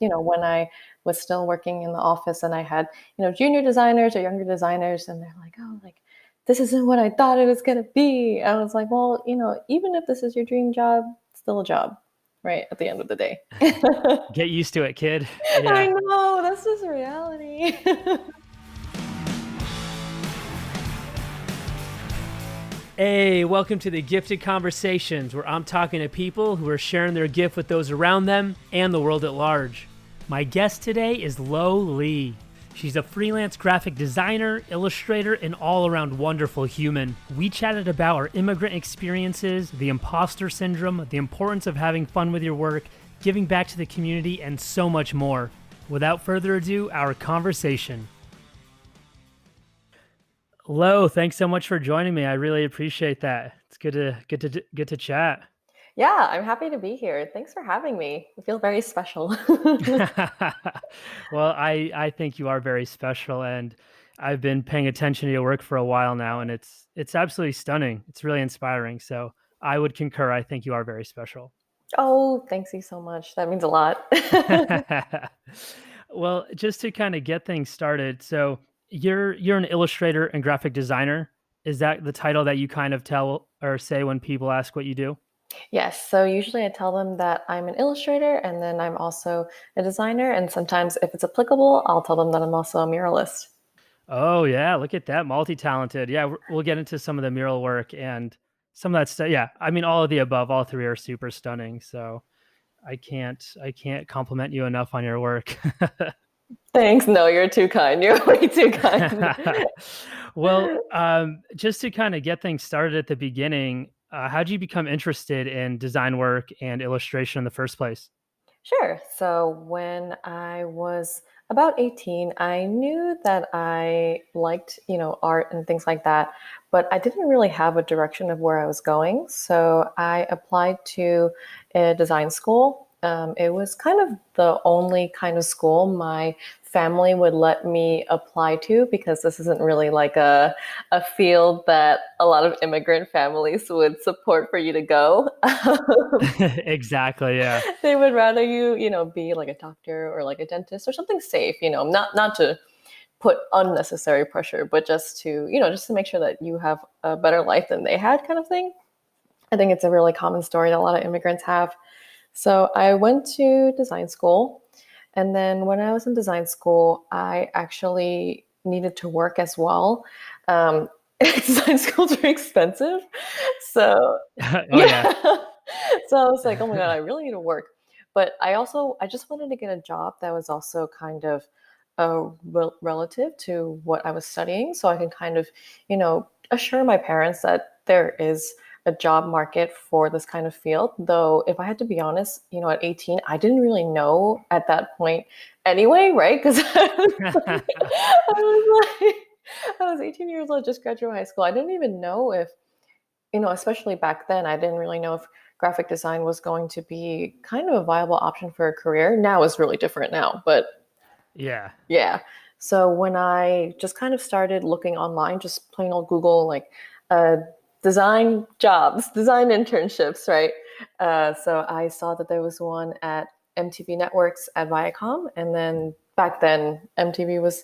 when I was still working in the office and I had, junior designers or younger designers, and they're like, oh, like, this isn't what I thought it was going to be. I was like, well, even if this is your dream job, it's still a job, right? At the end of the day. Get used to it, kid. I Yeah. know, that's just reality. Hey, welcome to the Gifted Conversations, where I'm talking to people who are sharing their gift with those around them and the world at large. My guest today is Loe Lee. She's a freelance graphic designer, illustrator, and all-around wonderful human. We chatted about our immigrant experiences, the imposter syndrome, the importance of having fun with your work, giving back to the community, and so much more. Without further ado, our conversation. Loe, thanks so much for joining me. I really appreciate that. It's good to get to chat. Yeah, I'm happy to be here. Thanks for having me. I feel very special. Well, I think you are very special, and I've been paying attention to your work for a while now, and it's absolutely stunning. It's really inspiring. So I would concur. I think you are very special. Oh, thanks you so much. That means a lot. Well, just to kind of get things started, so you're an illustrator and graphic designer. Is that the title that you kind of tell or say when people ask what you do? Yes, so usually I tell them that I'm an illustrator and then I'm also a designer. And sometimes, if it's applicable, I'll tell them that I'm also a muralist. Oh yeah, look at that, multi-talented. Yeah, we'll get into some of the mural work and some of that stuff. Yeah, I mean, all of the above, all three are super stunning. So I can't compliment you enough on your work. Thanks. No, you're too kind. You're way too kind. Well, just to kind of get things started at the beginning, how did you become interested in design work and illustration in the first place? Sure. So when I was about 18, I knew that I liked, art and things like that, but I didn't really have a direction of where I was going. So I applied to a design school. It was kind of the only kind of school my family would let me apply to, because this isn't really like a field that a lot of immigrant families would support for you to go. Exactly, yeah. They would rather you, be like a doctor or like a dentist or something safe, not to put unnecessary pressure, but just to make sure that you have a better life than they had, kind of thing. I think it's a really common story that a lot of immigrants have. So I went to design school. And then when I was in design school, I actually needed to work as well. Um, Design schools are expensive. So Oh yeah. yeah. So I was like, oh my God, I really need to work. But I just wanted to get a job that was also kind of relative to what I was studying. So I can kind of, assure my parents that there is a job market for this kind of field. Though, if I had to be honest, at 18, I didn't really know at that point anyway, right? Because I was 18 years old, just graduated high school. I didn't even know if, especially back then, I didn't really know if graphic design was going to be kind of a viable option for a career. Now it's really different now, but Yeah. yeah. So when I just kind of started looking online, just plain old Google, like uh, design jobs, design internships, right? So I saw that there was one at MTV Networks at Viacom. And then back then, MTV was,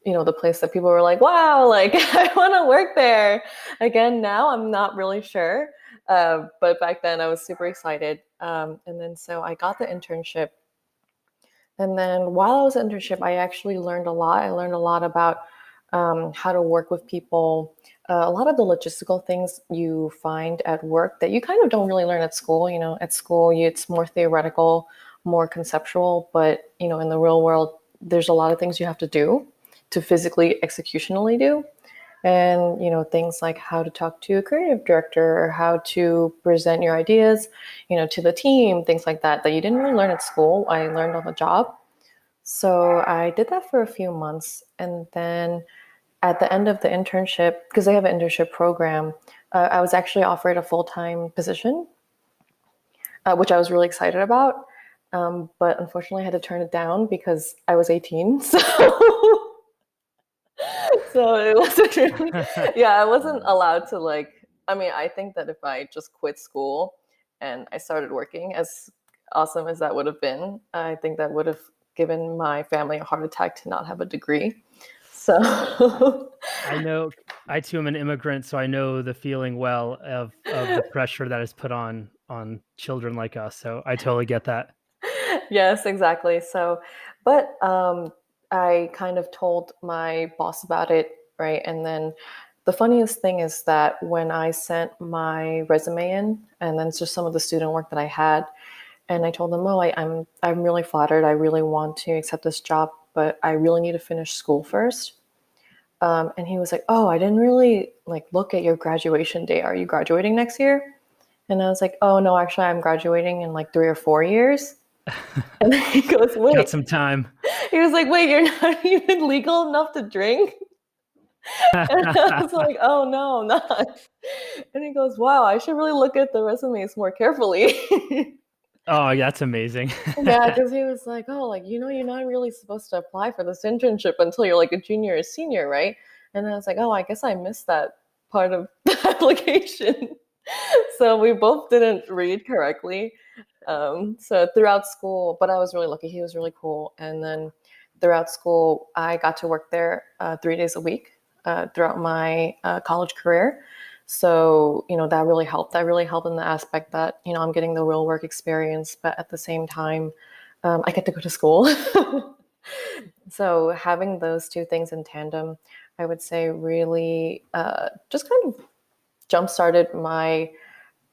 the place that people were like, wow, like I want to work there. Again, now I'm not really sure. But back then I was super excited. And then so I got the internship. And then while I was in internship, I actually learned a lot. I learned a lot about how to work with people, a lot of the logistical things you find at work that you kind of don't really learn at school. At school, it's more theoretical, more conceptual, but, in the real world, there's a lot of things you have to do to physically, executionally do. And, things like how to talk to a creative director or how to present your ideas, to the team, things like that you didn't really learn at school. I learned on the job. So I did that for a few months. And then at the end of the internship, because they have an internship program, I was actually offered a full-time position, which I was really excited about. But unfortunately, I had to turn it down because I was 18. So it wasn't really, yeah, I wasn't allowed to I think that if I just quit school and I started working, as awesome as that would have been, I think that would have given my family a heart attack to not have a degree. So I know I too am an immigrant, so I know the feeling well of the pressure that is put on children like us. So I totally get that. yes, exactly. So, but I kind of told my boss about it, right? And then the funniest thing is that when I sent my resume in, and then it's just some of the student work that I had, and I told them, "Oh, I'm really flattered. I really want to accept this job, but I really need to finish school first." And he was like, "Oh, I didn't really like look at your graduation date. Are you graduating next year?" And I was like, "Oh no, actually, I'm graduating in like 3 or 4 years." And then he goes, Got "Wait." some time. He was like, "Wait, you're not even legal enough to drink?" And I was like, "Oh no, I'm not." And he goes, "Wow, I should really look at the resumes more carefully." Oh, that's amazing. Yeah, because he was like, "Oh, like, you're not really supposed to apply for this internship until you're like a junior or senior, right?" And I was like, "Oh, I guess I missed that part of the application." So we both didn't read correctly. So throughout school, but I was really lucky. He was really cool. And then throughout school, I got to work there 3 days a week throughout my college career. So, that really helped. That really helped in the aspect that, I'm getting the real work experience, but at the same time, I get to go to school. So having those two things in tandem, I would say really just kind of jump started my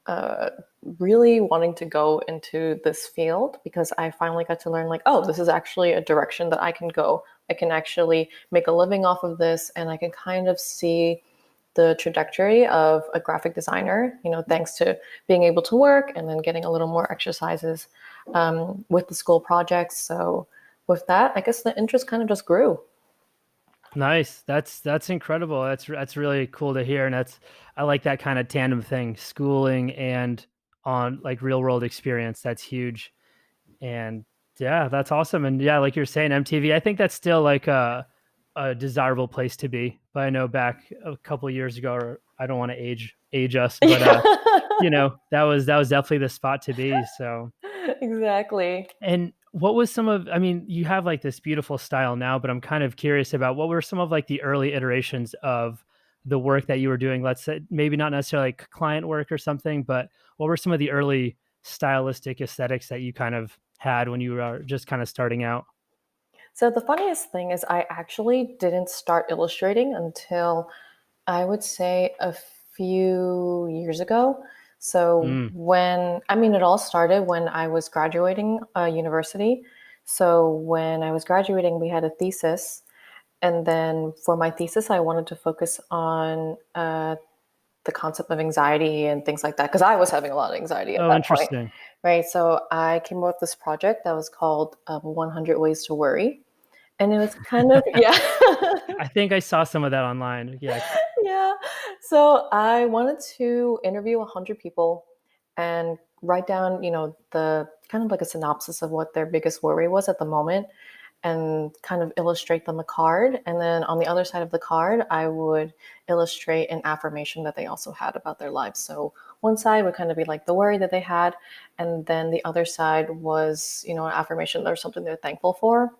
uh, really wanting to go into this field because I finally got to learn like, oh, this is actually a direction that I can go. I can actually make a living off of this, and I can kind of see the trajectory of a graphic designer, thanks to being able to work and then getting a little more exercises with the school projects. So with that, I guess the interest kind of just grew. Nice. That's incredible. That's really cool to hear, and I like that kind of tandem thing, schooling and on like real world experience. That's huge. And yeah, that's awesome. And yeah, like you're saying, MTV, I think that's still like a desirable place to be. But I know back a couple of years ago, or I don't want to age us, but Yeah, that was definitely the spot to be. So, exactly. and what was some of, I mean, you have like this beautiful style now, but I'm kind of curious about what were some of like the early iterations of the work that you were doing? Let's say maybe not necessarily like client work or something, but what were some of the early stylistic aesthetics that you kind of had when you were just kind of starting out? So the funniest thing is I actually didn't start illustrating until I would say a few years ago. So Mm. it all started when I was graduating university. So when I was graduating, we had a thesis. And then for my thesis, I wanted to focus on the concept of anxiety and things like that, because I was having a lot of anxiety at Oh, that point, interesting. right? So I came up with this project that was called 100 Ways to Worry. And it was kind of, yeah. I think I saw some of that online. Yeah. Yeah. So I wanted to interview 100 people and write down, the kind of like a synopsis of what their biggest worry was at the moment and kind of illustrate them a card. And then on the other side of the card, I would illustrate an affirmation that they also had about their lives. So one side would kind of be like the worry that they had. And then the other side was, an affirmation or something they're thankful for.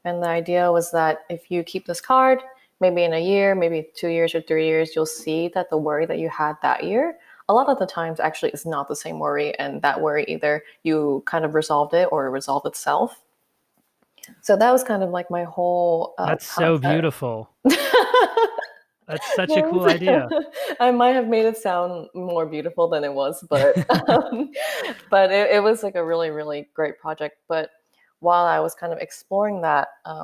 And the idea was that if you keep this card, maybe in a year, maybe 2 years or 3 years, you'll see that the worry that you had that year, a lot of the times actually is not the same worry. And that worry either you kind of resolved it or it resolved itself. So that was kind of like my whole That's so concept. beautiful. That's such a cool idea. Thanks. I might have made it sound more beautiful than it was, but but it was like a really, really great project. But while I was kind of exploring that, I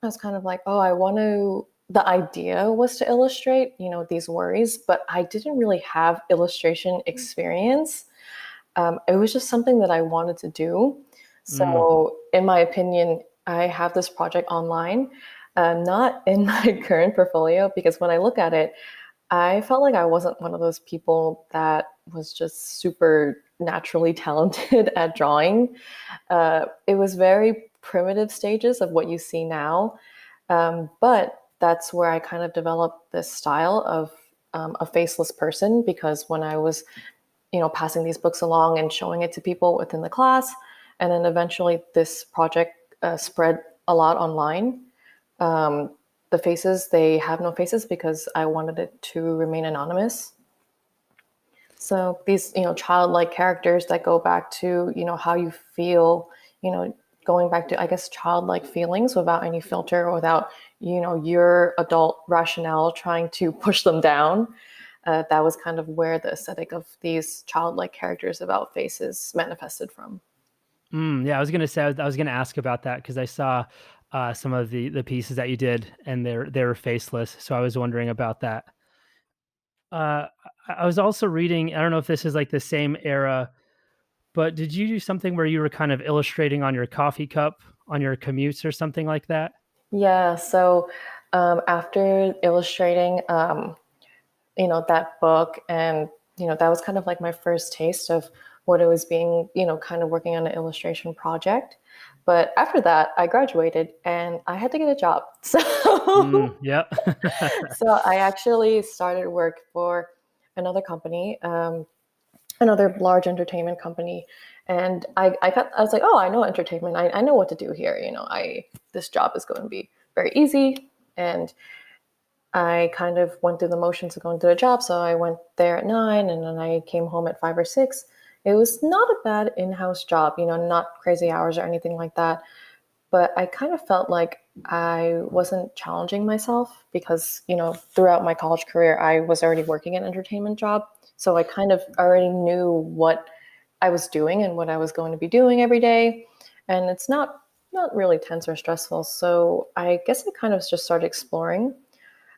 was kind of like, oh, I want to. The idea was to illustrate, these worries, but I didn't really have illustration experience. It was just something that I wanted to do. Mm. So, in my opinion, I have this project online, not in my current portfolio, because when I look at it, I felt like I wasn't one of those people that was just super naturally talented at drawing. It was very primitive stages of what you see now. But that's where I kind of developed this style of a faceless person, because when I was passing these books along and showing it to people within the class. And then eventually this project spread a lot online. The faces, they have no faces because I wanted it to remain anonymous. So these, childlike characters that go back to, how you feel, going back to, I guess, childlike feelings without any filter, without, your adult rationale trying to push them down. That was kind of where the aesthetic of these childlike characters without faces manifested from. Yeah, I was gonna say I was gonna ask about that because I saw some of the pieces that you did, and they were faceless. So I was wondering about that. Uh, I was also reading. I don't know if this is like the same era, but did you do something where you were kind of illustrating on your coffee cup on your commutes or something like that? Yeah, so after illustrating, that book, and that was kind of like my first taste of what it was being, kind of working on an illustration project. But after that, I graduated and I had to get a job. Yeah. So I actually started work for another company, another large entertainment company. And I was like, oh, I know entertainment. I know what to do here. This job is going to be very easy. And I kind of went through the motions of going to the job. So I went there at 9 and then I came home at 5 or 6. It was not a bad in-house job, not crazy hours or anything like that. But I kind of felt like I wasn't challenging myself because, throughout my college career, I was already working an entertainment job. So I kind of already knew what I was doing and what I was going to be doing every day. And it's not really tense or stressful. So I guess I kind of just started exploring.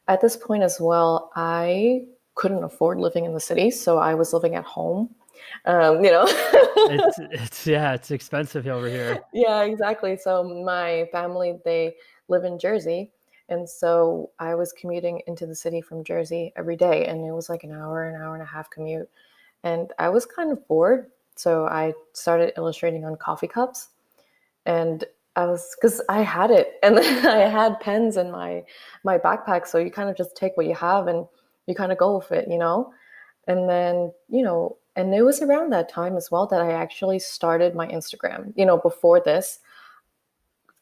At this point as well, I couldn't afford living in the city, so I was living at home. Um, you know, It's expensive over here. yeah, exactly. So my family, they live in Jersey, and so I was commuting into the city from Jersey every day, and it was like an hour and a half commute, and I was kind of bored, so I started illustrating on coffee cups. And I was, because I had it, and then I had pens in my backpack, so you kind of just take what you have and you kind of go with it. And then, and it was around that time as well that I actually started my Instagram. Before this,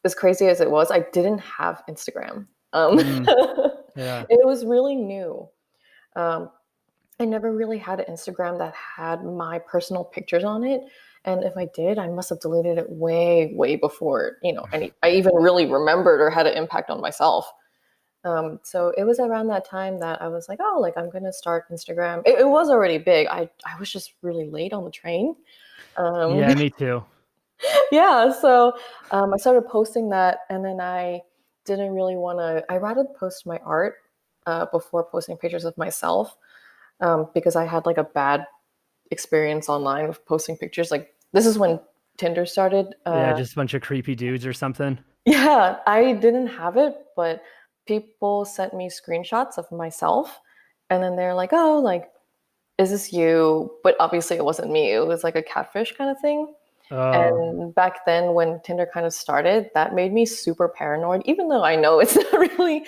as crazy as it was, I didn't have Instagram. Mm, yeah. It was really new. Um, I never really had an Instagram that had my personal pictures on it. And if I did, I must have deleted it way, way before, I even really remembered or had an impact on myself. So it was around that time that I was like, oh, like I'm going to start Instagram. It was already big. I was just really late on the train. Um, Yeah, me too. yeah. So I started posting that, and then I didn't really want to, I rather post my art before posting pictures of myself, because I had like a bad experience online with posting pictures. Like this is when Tinder started. Yeah, just a bunch of creepy dudes or something. Yeah, I didn't have it, but people sent me screenshots of myself, and then they're like, "Oh, like, is this you?" But obviously, it wasn't me. It was like a catfish kind of thing. Oh, And back then, when Tinder kind of started, that made me super paranoid. Even though I know it's not really,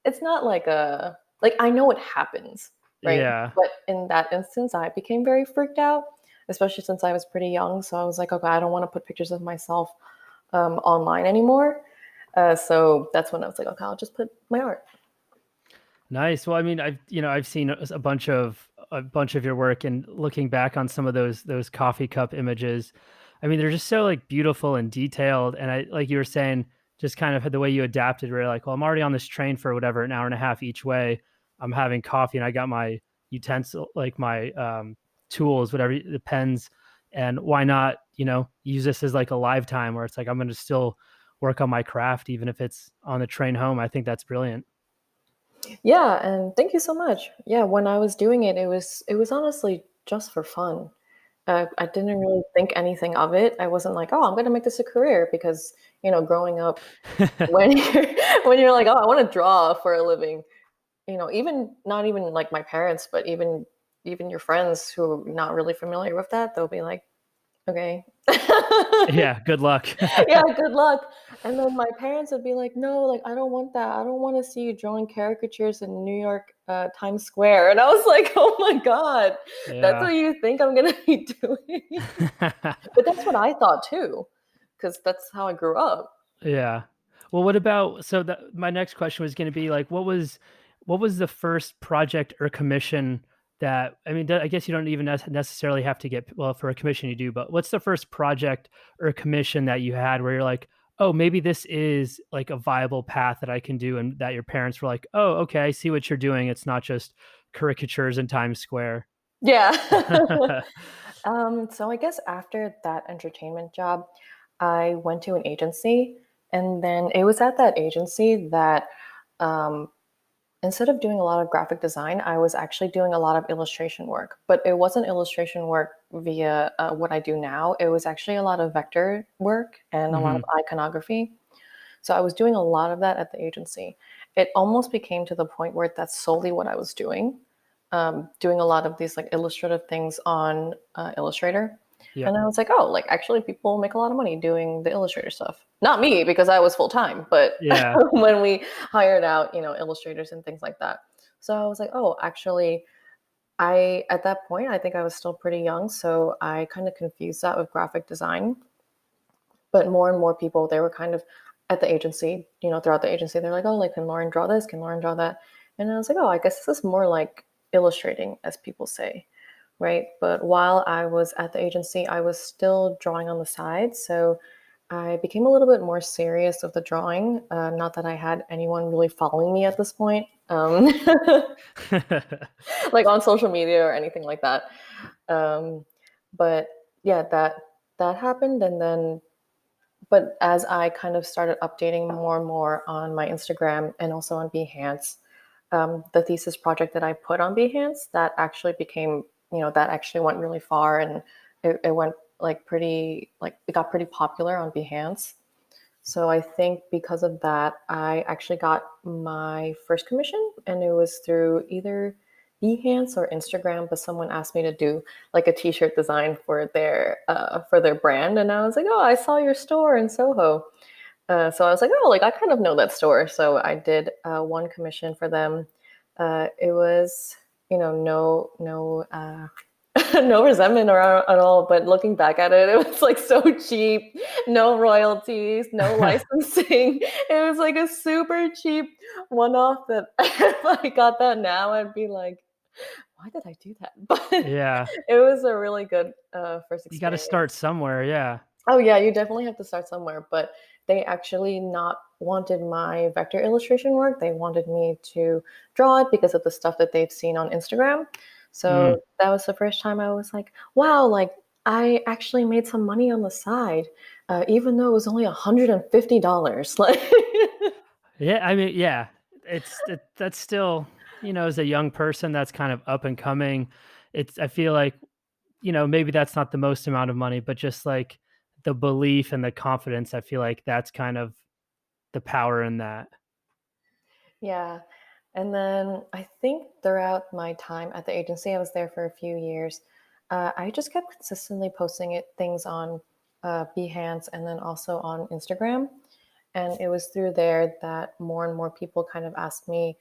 it's not like like I know it happens, right? yeah. But in that instance, I became very freaked out, especially since I was pretty young. So I was like, okay, I don't want to put pictures of myself online anymore. So that's when I was like, okay, I'll just put my art. Nice. Well, I mean, I've seen a bunch of your work, and looking back on some of those coffee cup images, I mean, they're just so like beautiful and detailed. And I, like you were saying, just kind of the way you adapted, where you're like, well, I'm already on this train for whatever, an hour and a half each way. I'm having coffee, and I got my utensil, like my tools, whatever, the pens, and why not, use this as like a live time where it's like I'm going to still work on my craft even if it's on the train home. I think that's brilliant. Yeah, and thank you so much. Yeah, when I was doing it, it was honestly just for fun. I didn't really think anything of it. I wasn't like, oh, I'm going to make this a career because growing up, when you're like, oh, I want to draw for a living, even not even like my parents, but even your friends who are not really familiar with that, they'll be like, okay. Yeah, good luck. Yeah, good luck. And then my parents would be like, no, like I don't want that. I don't want to see you drawing caricatures in New York Times Square. And I was like, oh my God, that's Yeah. what you think I'm gonna be doing. But that's what I thought too. because that's how I grew up. Yeah. Well, what about so that my next question was gonna be like, what was the first project or commission that I mean, I guess you don't even necessarily have to get well, for a commission you do, but what's the first project or commission that you had where you're like, "Oh, maybe this is like a viable path that I can do," and that your parents were like, "Oh, okay, I see what you're doing. It's not just caricatures in Times Square." Yeah. So I guess after that entertainment job, I went to an agency, and then it was at that agency that um, instead of doing a lot of graphic design, I was actually doing a lot of illustration work. But it wasn't illustration work via what I do now. It was actually a lot of vector work and a lot of Mhm. iconography. So I was doing a lot of that at the agency. It almost became to the point where that's solely what I was doing, doing a lot of these like illustrative things on Illustrator. Yep. And I was like, oh, like actually people make a lot of money doing the Illustrator stuff. Not me because I was full time, but Yeah. when we hired out, illustrators and things like that. So I was like, oh, actually, at that point, I think I was still pretty young. So I kind of confused that with graphic design. But more and more people, they were kind of at the agency, throughout the agency, they're like, oh, like, can Lauren draw this? Can Lauren draw that? And I was like, oh, I guess this is more like illustrating, as people say, right? But while I was at the agency, I was still drawing on the side. So I became a little bit more serious with the drawing. Not that I had anyone really following me at this point, like on social media or anything like that. Um, but yeah, that happened, and then but as I kind of started updating more and more on my Instagram and also on Behance, the thesis project that I put on Behance that actually became, that actually went really far, and it went like it got pretty popular on Behance. So I think because of that, I actually got my first commission, and it was through either Behance or Instagram. But someone asked me to do like a T-shirt design for their brand, and I was like, "Oh, I saw your store in Soho." So I was like, "Oh, like I kind of know that store." So I did one commission for them. It was, no no resentment around at all. But looking back at it, it was like so cheap, no royalties, no licensing. It was like a super cheap one off that if I got that now, I'd be like, why did I do that? But Yeah. it was a really good first You gotta experience. start somewhere, yeah. Oh yeah, you definitely have to start somewhere. But they actually not wanted my vector illustration work. They wanted me to draw it because of the stuff that they've seen on Instagram. Mm. So that was the first time I was like, wow, like I actually made some money on the side, even though it was only $150. Like, Yeah, I mean, yeah, that's still, as a young person that's kind of up and coming, I feel like, maybe that's not the most amount of money, but just like the belief and the confidence, I feel like that's kind of the power in that. yeah. And then I think throughout my time at the agency, I was there for a few years. I just kept consistently posting things on Behance and then also on Instagram. And it was through there that more and more people kind of asked me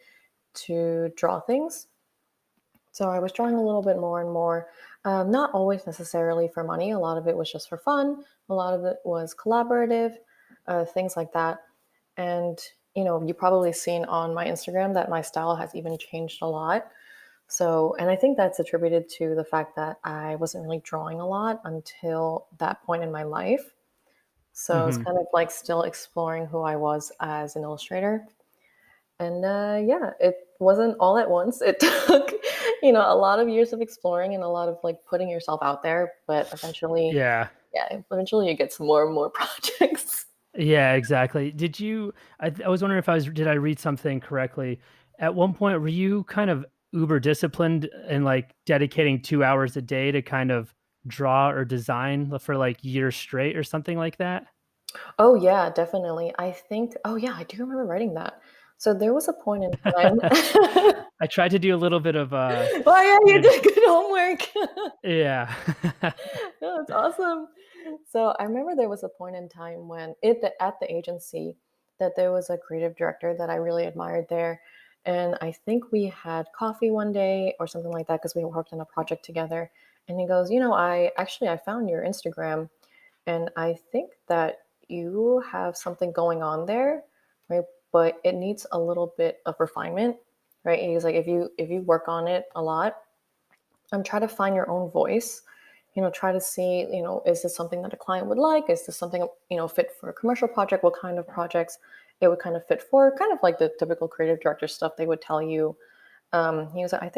to draw things. So I was drawing a little bit more and more, not always necessarily for money. A lot of it was just for fun. A lot of it was collaborative, things like that. And, you probably seen on my Instagram that my style has even changed a lot. So, and I think that's attributed to the fact that I wasn't really drawing a lot until that point in my life. So it's Mhm. kind of like still exploring who I was as an illustrator. And yeah, it wasn't all at once. It took, a lot of years of exploring and a lot of like putting yourself out there. But eventually, Yeah. yeah, eventually you get some more and more projects. Yeah, exactly. I was wondering if did I read something correctly? At one point, were you kind of uber disciplined and like dedicating 2 hours a day to kind of draw or design for like years straight or something like that? Oh yeah, definitely. I think, oh yeah, I do remember writing that. So there was a point in time. I tried to do a little bit of, Well, yeah, you you know did good homework. yeah. No, that's awesome. So I remember there was a point in time when at the agency that there was a creative director that I really admired there. And I think we had coffee one day or something like that because we worked on a project together. And he goes, I found your Instagram, and I think that you have something going on there, right? But it needs a little bit of refinement, right? He's like, if you work on it a lot and try to find your own voice, try to see, is this something that a client would like? Is this something, fit for a commercial project? What kind of projects it would kind of fit for? Kind of like the typical creative director stuff they would tell you. He was like, I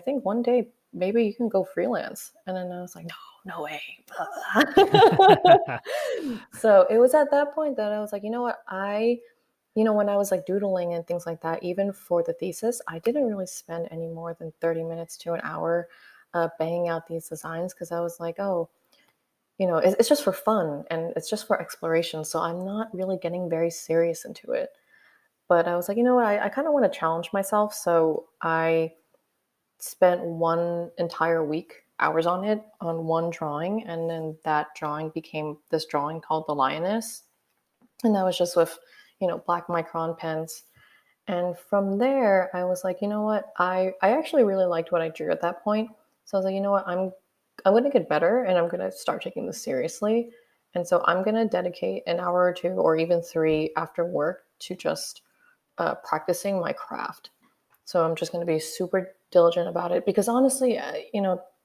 think one day maybe you can go freelance. And then I was like, no way. So it was at that point that I was like, you know what, when I was like doodling and things like that, even for the thesis, I didn't really spend any more than 30 minutes to an hour banging out these designs, because I was like, oh, it's just for fun and it's just for exploration. So I'm not really getting very serious into it. But I was like, you know what, I kind of want to challenge myself. So I spent one entire week, hours on it, on one drawing. And then that drawing became this drawing called the lioness. And that was just with, black micron pens. And from there, I was like, you know what, I actually really liked what I drew at that point. So I was like, you know what, I'm going to get better and I'm going to start taking this seriously. And so I'm going to dedicate an hour or two or even three after work to just practicing my craft. So I'm just going to be super diligent about it, because honestly,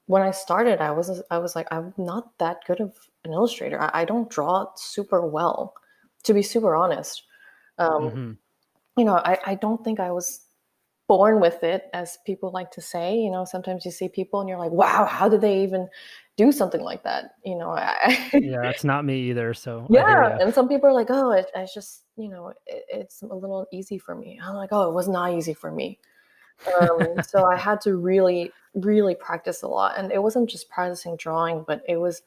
when I started, I was like, I'm not that good of an illustrator. I don't draw super well, to be super honest. Mm-hmm. I don't think I was born with it, as people like to say. Sometimes you see people and you're like, wow, how did they even do something like that? Yeah, that's not me either. So I hear Yeah, you. and some people are like, oh, it's just, it's a little easy for me. I'm like, oh, it was not easy for me. So I had to really, really practice a lot. And it wasn't just practicing drawing, but it was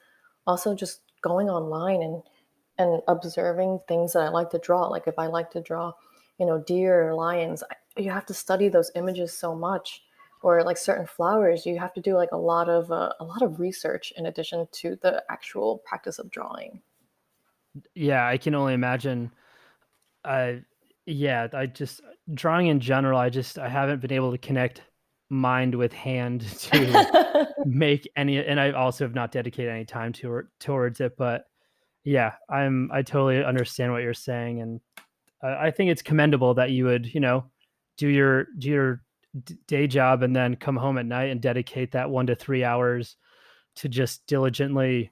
also just going online and observing things that I like to draw. Like if I like to draw, deer or lions, you have to study those images so much. Or like certain flowers, you have to do like a lot of research in addition to the actual practice of drawing. Yeah, I can only imagine. Uh, yeah, I just drawing in general. I haven't been able to connect mind with hand to make any, and I also have not dedicated any time towards it. But yeah, I totally understand what you're saying, and I think it's commendable that you would, do your day job and then come home at night and dedicate that 1 to 3 hours to just diligently,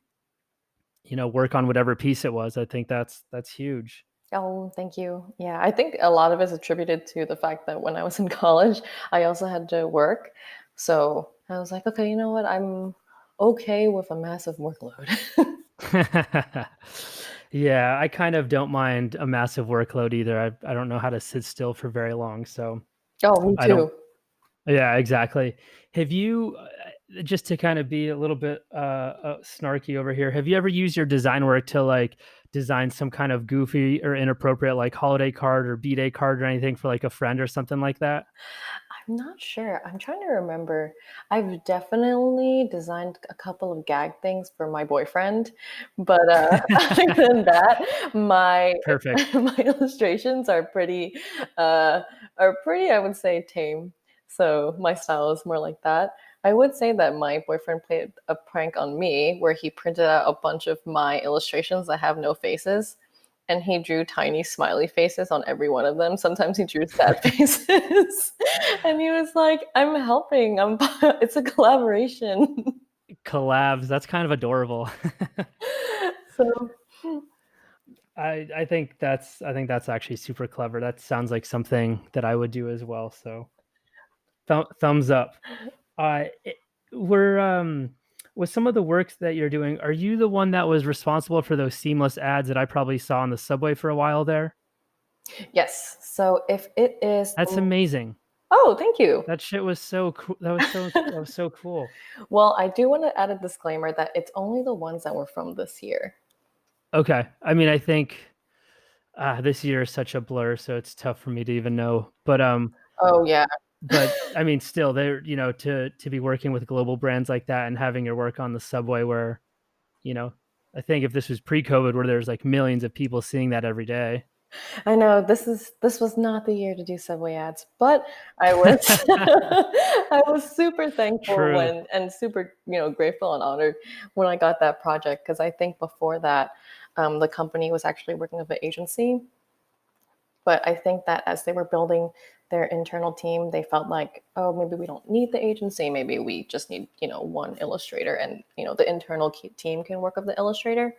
work on whatever piece it was. I think that's huge. Oh, thank you. Yeah, I think a lot of it's attributed to the fact that when I was in college, I also had to work. So I was like, okay, you know what? I'm okay with a massive workload. Yeah, I kind of don't mind a massive workload either. I don't know how to sit still for very long, so Oh, me I don't. too. Yeah, exactly. Have you, just to kind of be a little bit snarky over here, have you ever used your design work to like design some kind of goofy or inappropriate like holiday card or B-Day card or anything for like a friend or something like that? I'm not sure. I'm trying to remember. I've definitely designed a couple of gag things for my boyfriend, but other than that, my Perfect. my illustrations are pretty, I would say, tame. So my style is more like that. I would say that my boyfriend played a prank on me where he printed out a bunch of my illustrations that have no faces, and he drew tiny smiley faces on every one of them. Sometimes he drew sad faces. And he was like, I'm helping. It's a collaboration. Collabs. That's kind of adorable. So I think that's actually super clever. That sounds like something that I would do as well. So thumbs up. Uh, it, we're with some of the work that you're doing. Are you the one that was responsible for those seamless ads that I probably saw on the subway for a while there? yes. So if it is, That's amazing. oh, thank you. That shit was so cool. That was so cool. Well, I do want to add a disclaimer that it's only the ones that were from this year. Okay. I mean, I think this year is such a blur, so it's tough for me to even know. Oh yeah. But I mean, still, they're to be working with global brands like that and having your work on the subway, where you know, I think if this was pre-COVID, where there's like millions of people seeing that every day. I know this was not the year to do subway ads, but I was I was super thankful True. when and super grateful and honored when I got that project, because I think before that The company was actually working with an agency, but I think that as they were building their internal team, they felt like, oh, maybe we don't need the agency. Maybe we just need, one illustrator, and, the internal team can work with the illustrator.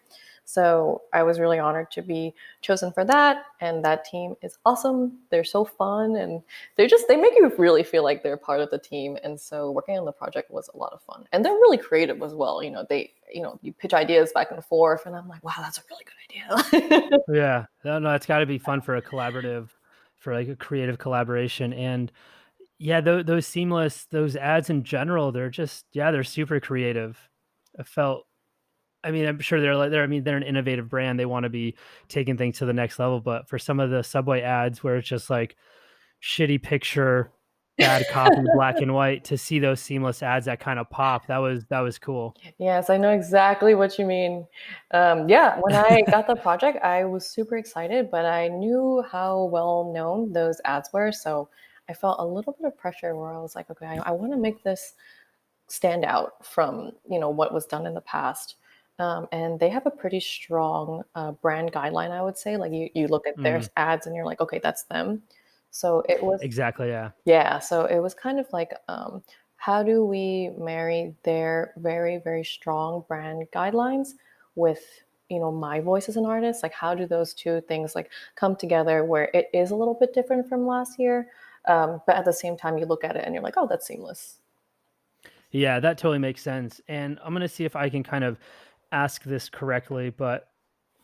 So I was really honored to be chosen for that. And that team is awesome. They're so fun, and they make you really feel like they're part of the team. And so working on the project was a lot of fun. And they're really creative as well. You pitch ideas back and forth, and I'm like, wow, that's a really good idea. Yeah, no, it's got to be fun for for like a creative collaboration. And yeah, those seamless, those ads in general, they're just, yeah, they're super creative. I felt, I mean, I'm sure I mean, they're an innovative brand. They want to be taking things to the next level. But for some of the Subway ads where it's just like shitty picture, bad copy, black and white, to see those seamless ads that kind of pop, that was cool. Yes, I know exactly what you mean. Yeah, when I got the project, I was super excited, but I knew how well known those ads were. So I felt a little bit of pressure where I was like, okay, I want to make this stand out from, what was done in the past. And they have a pretty strong brand guideline, I would say. Like you look at their Mm, ads and you're like, okay, that's them. So it was exactly. Yeah. Yeah, so it was kind of like, how do we marry their very, very strong brand guidelines with, my voice as an artist? Like, how do those two things like come together where it is a little bit different from last year, but at the same time you look at it and you're like, oh, that's seamless. Yeah, that totally makes sense. And I'm going to see if I can kind of ask this correctly. But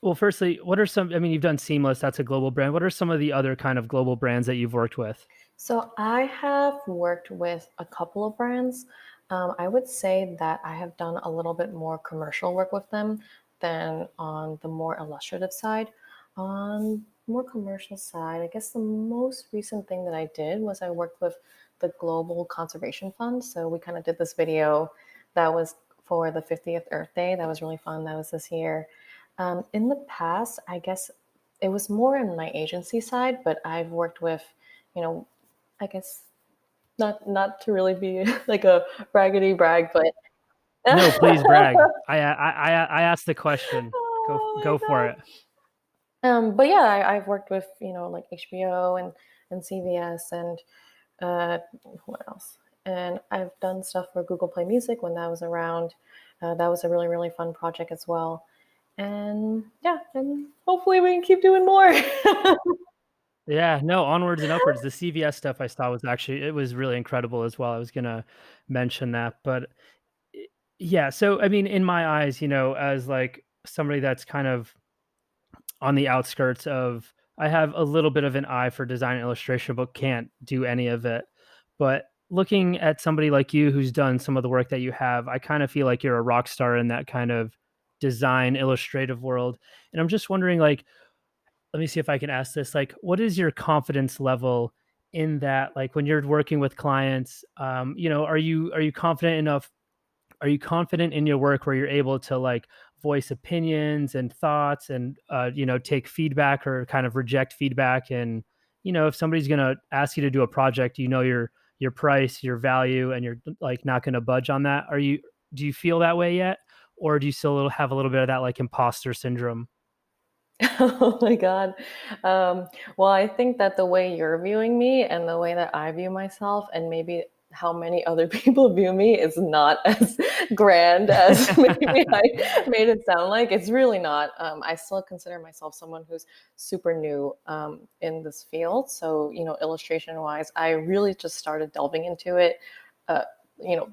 well, firstly, what are some, I mean, you've done Seamless, that's a global brand. What are some of the other kind of global brands that you've worked with? So I have worked with a couple of brands. I would say that I have done a little bit more commercial work with them than on the more illustrative side. On more commercial side, I guess the most recent thing that I did was I worked with the Global Conservation Fund. So we kind of did this video that was for the 50th Earth Day. That was really fun. That was this year. In the past, I guess it was more in my agency side, but I've worked with, you know, I guess not to really be like a braggedy brag, but No, please brag. I asked the question. oh my Go for god. it. But yeah, I've worked with, like HBO and CVS and uh, what else? And I've done stuff for Google Play Music when that was around. That was a really, really fun project as well. And yeah, and hopefully we can keep doing more. Yeah, no, onwards and upwards. The CVS stuff I saw was actually, it was really incredible as well. I was gonna mention that, but yeah. So I mean, in my eyes, as like somebody that's kind of on the outskirts of, I have a little bit of an eye for design and illustration, but can't do any of it. But looking at somebody like you who's done some of the work that you have, I kind of feel like you're a rock star in that kind of design illustrative world. And I'm just wondering, like, let me see if I can ask this. Like, what is your confidence level in that? Like, when you're working with clients, are you confident enough? Are you confident in your work where you're able to like voice opinions and thoughts and take feedback or kind of reject feedback? And if somebody's going to ask you to do a project, your price, your value, and you're like not going to budge on that. Do you feel that way yet, or do you still have a little bit of that like imposter syndrome? Oh my God. Well, I think that the way you're viewing me and the way that I view myself, and maybe how many other people view me, is not as grand as maybe I made it sound like. It's really not. I still consider myself someone who's super new in this field. So, illustration wise, I really just started delving into it, uh, you know,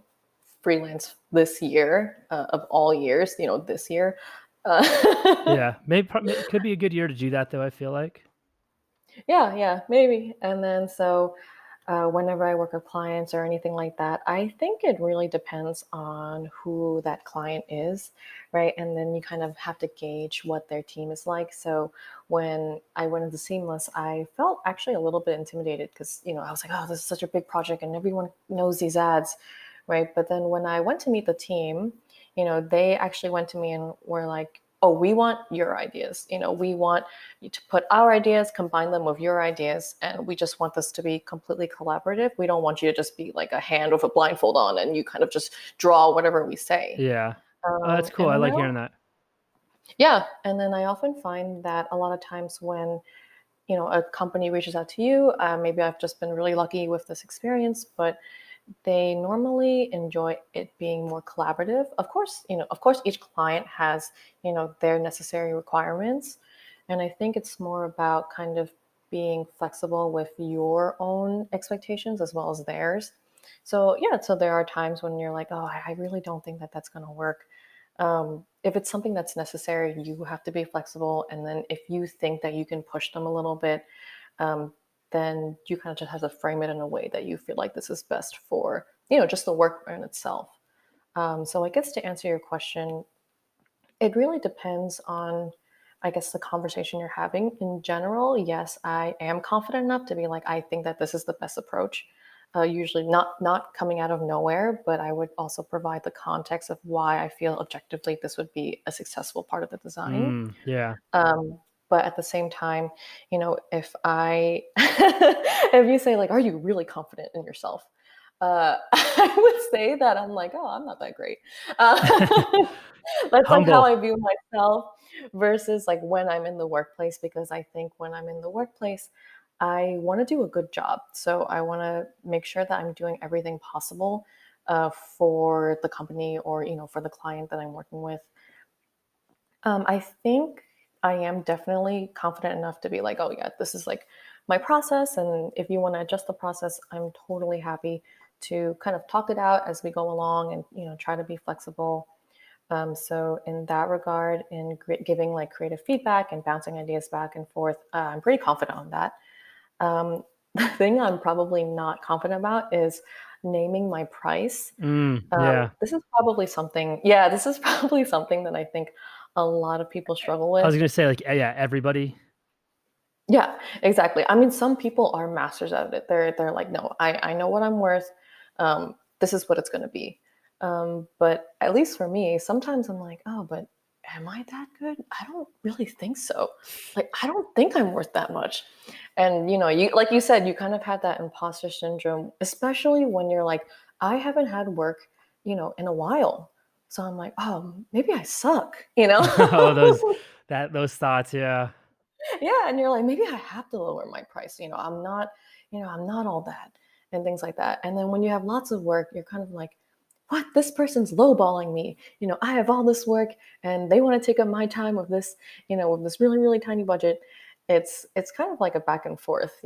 freelance this year, of all years, this year. Uh, Yeah, maybe it could be a good year to do that, though. I feel like. yeah, maybe. And then so whenever I work with clients or anything like that, I think it really depends on who that client is, right? And then you kind of have to gauge what their team is like. So when I went into Seamless, I felt actually a little bit intimidated because, I was like, oh, this is such a big project and everyone knows these ads, right? But then when I went to meet the team, they actually went to me and were like, oh, we want your ideas. We want you to put our ideas, combine them with your ideas, and we just want this to be completely collaborative. We don't want you to just be like a hand with a blindfold on and you kind of just draw whatever we say. Yeah. Oh, that's cool. And I I'm like like, hearing oh, that. Yeah, and then I often find that a lot of times when a company reaches out to you, maybe I've just been really lucky with this experience, but they normally enjoy it being more collaborative. Of course, each client has their necessary requirements, and I think it's more about kind of being flexible with your own expectations as well as theirs. So yeah, so there are times when you're like, oh, I really don't think that that's going to work. If it's something that's necessary, you have to be flexible. And then if you think that you can push them a little bit, um, then you kind of just have to frame it in a way that you feel like this is best for, just the work in itself. So I guess to answer your question, it really depends on, I guess, the conversation you're having. In general, yes, I am confident enough to be like, I think that this is the best approach. Usually not coming out of nowhere, but I would also provide the context of why I feel objectively this would be a successful part of the design. Yeah. But at the same time, if I if you say like, are you really confident in yourself? I would say that I'm like, oh, I'm not that great. That's like how Humble. I view myself versus like when I'm in the workplace, because I think when I'm in the workplace, I want to do a good job. So I want to make sure that I'm doing everything possible for the company or for the client that I'm working with. I think I am definitely confident enough to be like, oh yeah, this is like my process, and if you want to adjust the process, I'm totally happy to kind of talk it out as we go along, and try to be flexible. So in that regard, in giving like creative feedback and bouncing ideas back and forth, I'm pretty confident on that. The thing I'm probably not confident about is naming my price. Yeah. This is probably something, yeah, this is probably something that I think a lot of people struggle I with. was gonna say like yeah, everybody. Yeah, exactly. I mean, some people are masters at it. They're like, no, I know what I'm worth. This is what it's going to be. But at least for me, sometimes I'm like, oh, but am I that good? I don't really think so. Like, I don't think I'm worth that much. And you like you said, you kind of had that imposter syndrome, especially when you're like, I haven't had work, in a while. So I'm like, oh, maybe I suck, Oh, those thoughts, yeah. Yeah, and you're like, maybe I have to lower my price. I'm not all that, and things like that. And then when you have lots of work, you're kind of like, what? This person's lowballing me. I have all this work, and they want to take up my time with this, with this really, really tiny budget. It's kind of like a back and forth.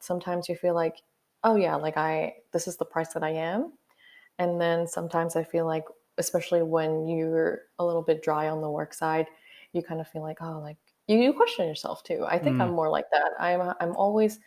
Sometimes you feel like, oh yeah, like this is the price that I am, and then sometimes I feel like, especially when you're a little bit dry on the work side, you kind of feel like, oh, like you question yourself too. I think I'm Mm. more like that. I'm always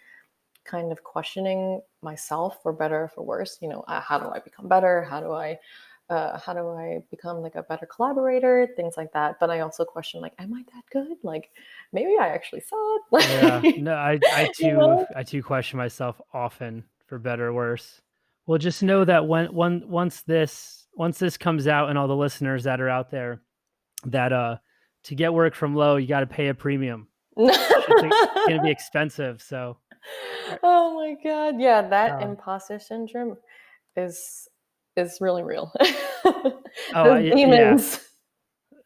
kind of questioning myself for better or for worse. How do I become better? How do I become like a better collaborator? Things like that. But I also question like, am I that good? Like maybe I actually suck. Yeah. Like, No, I you too know? I too question myself often for better or worse. Well, just know that once this comes out and all the listeners that are out there that to get work from Low, you got to pay a premium. Shit's gonna be expensive. So, Oh my god. Yeah, that uh, imposter syndrome is is really real. Those yeah, demons.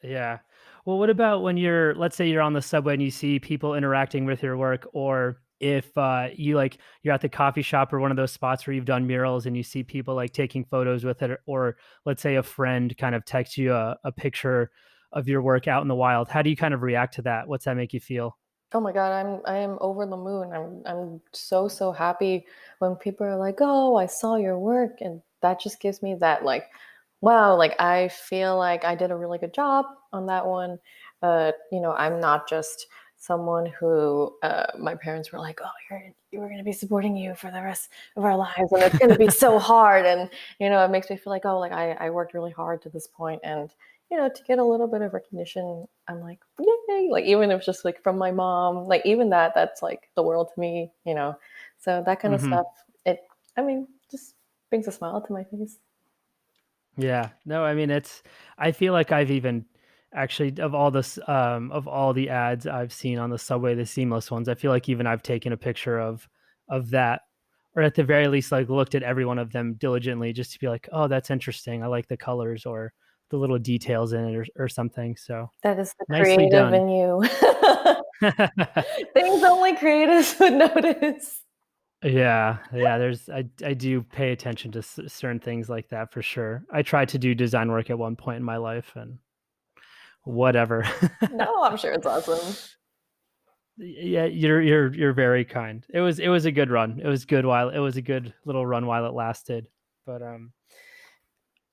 yeah. Well, what about when let's say you're on the subway and you see people interacting with your work, or if you're at the coffee shop or one of those spots where you've done murals and you see people like taking photos with it, or let's say a friend kind of texts you a picture of your work out in the wild. How do you kind of react to that? What's that make you feel? Oh my god, I am over the moon. I'm so so happy when people are like, "Oh, I saw your work," and that just gives me that like, wow, like I feel like I did a really good job on that one. I'm not just someone who my parents were like, "Oh, we're going to be supporting you for the rest of our lives, and it's going to be so hard." And it makes me feel like, oh, like I worked really hard to this point, and to get a little bit of recognition, I'm like, yay! Like even if it's just like from my mom, like even that's like the world to me. So that kind of Hmm. stuff, I mean, just brings a smile to my face. Yeah. No, I mean I feel like I've even actually of all the ads I've seen on the subway, the seamless ones, I feel like even I've taken a picture of that, or at the very least like looked at every one of them diligently just to be like, "Oh, that's interesting. I like the colors," or the little details in it or something. So That is the nicely creative done. in you. Things only creatives would notice. Yeah, yeah, I do pay attention to certain things like that for sure. I tried to do design work at one point in my life and whatever. No, I'm sure it's awesome. Yeah, you're very kind. It was a good run. It was a good little run while it lasted. But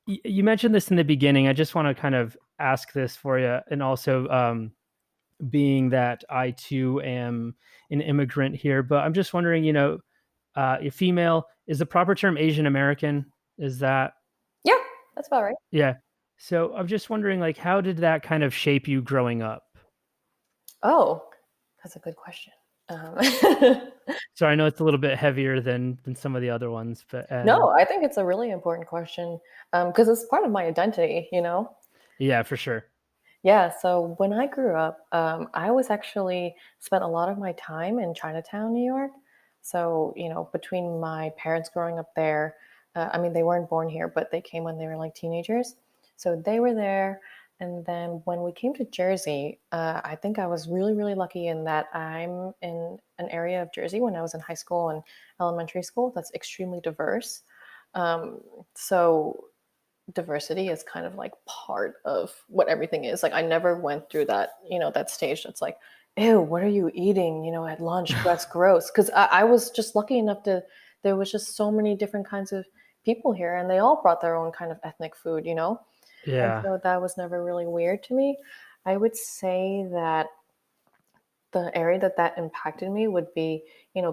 you mentioned this in the beginning. I just want to kind of ask this for you, and also being that I too am an immigrant here, but I'm just wondering, a female, is the proper term Asian American? Is that Yeah, that's about right. yeah? So I'm just wondering, like, how did that kind of shape you growing up? Oh, that's a good question. Um, So I know it's a little bit heavier than some of the other ones, but no, I think it's a really important question because it's part of my identity, you know? yeah, for sure. Yeah, so when I grew up, I was actually spent a lot of my time in Chinatown, New York. So, between my parents growing up there, I mean, they weren't born here, but they came when they were like teenagers. So they were there. And then when we came to Jersey, I think I was really, really lucky in that I'm in an area of Jersey when I was in high school and elementary school that's extremely diverse. Um, so diversity is kind of like part of what everything is. Like I never went through that, that stage that's like, ew, what are you eating, at lunch? That's gross. Because I was just lucky enough there was just so many different kinds of people here and they all brought their own kind of ethnic food, And Yeah. so that was never really weird to me. I would say that the area that impacted me would be,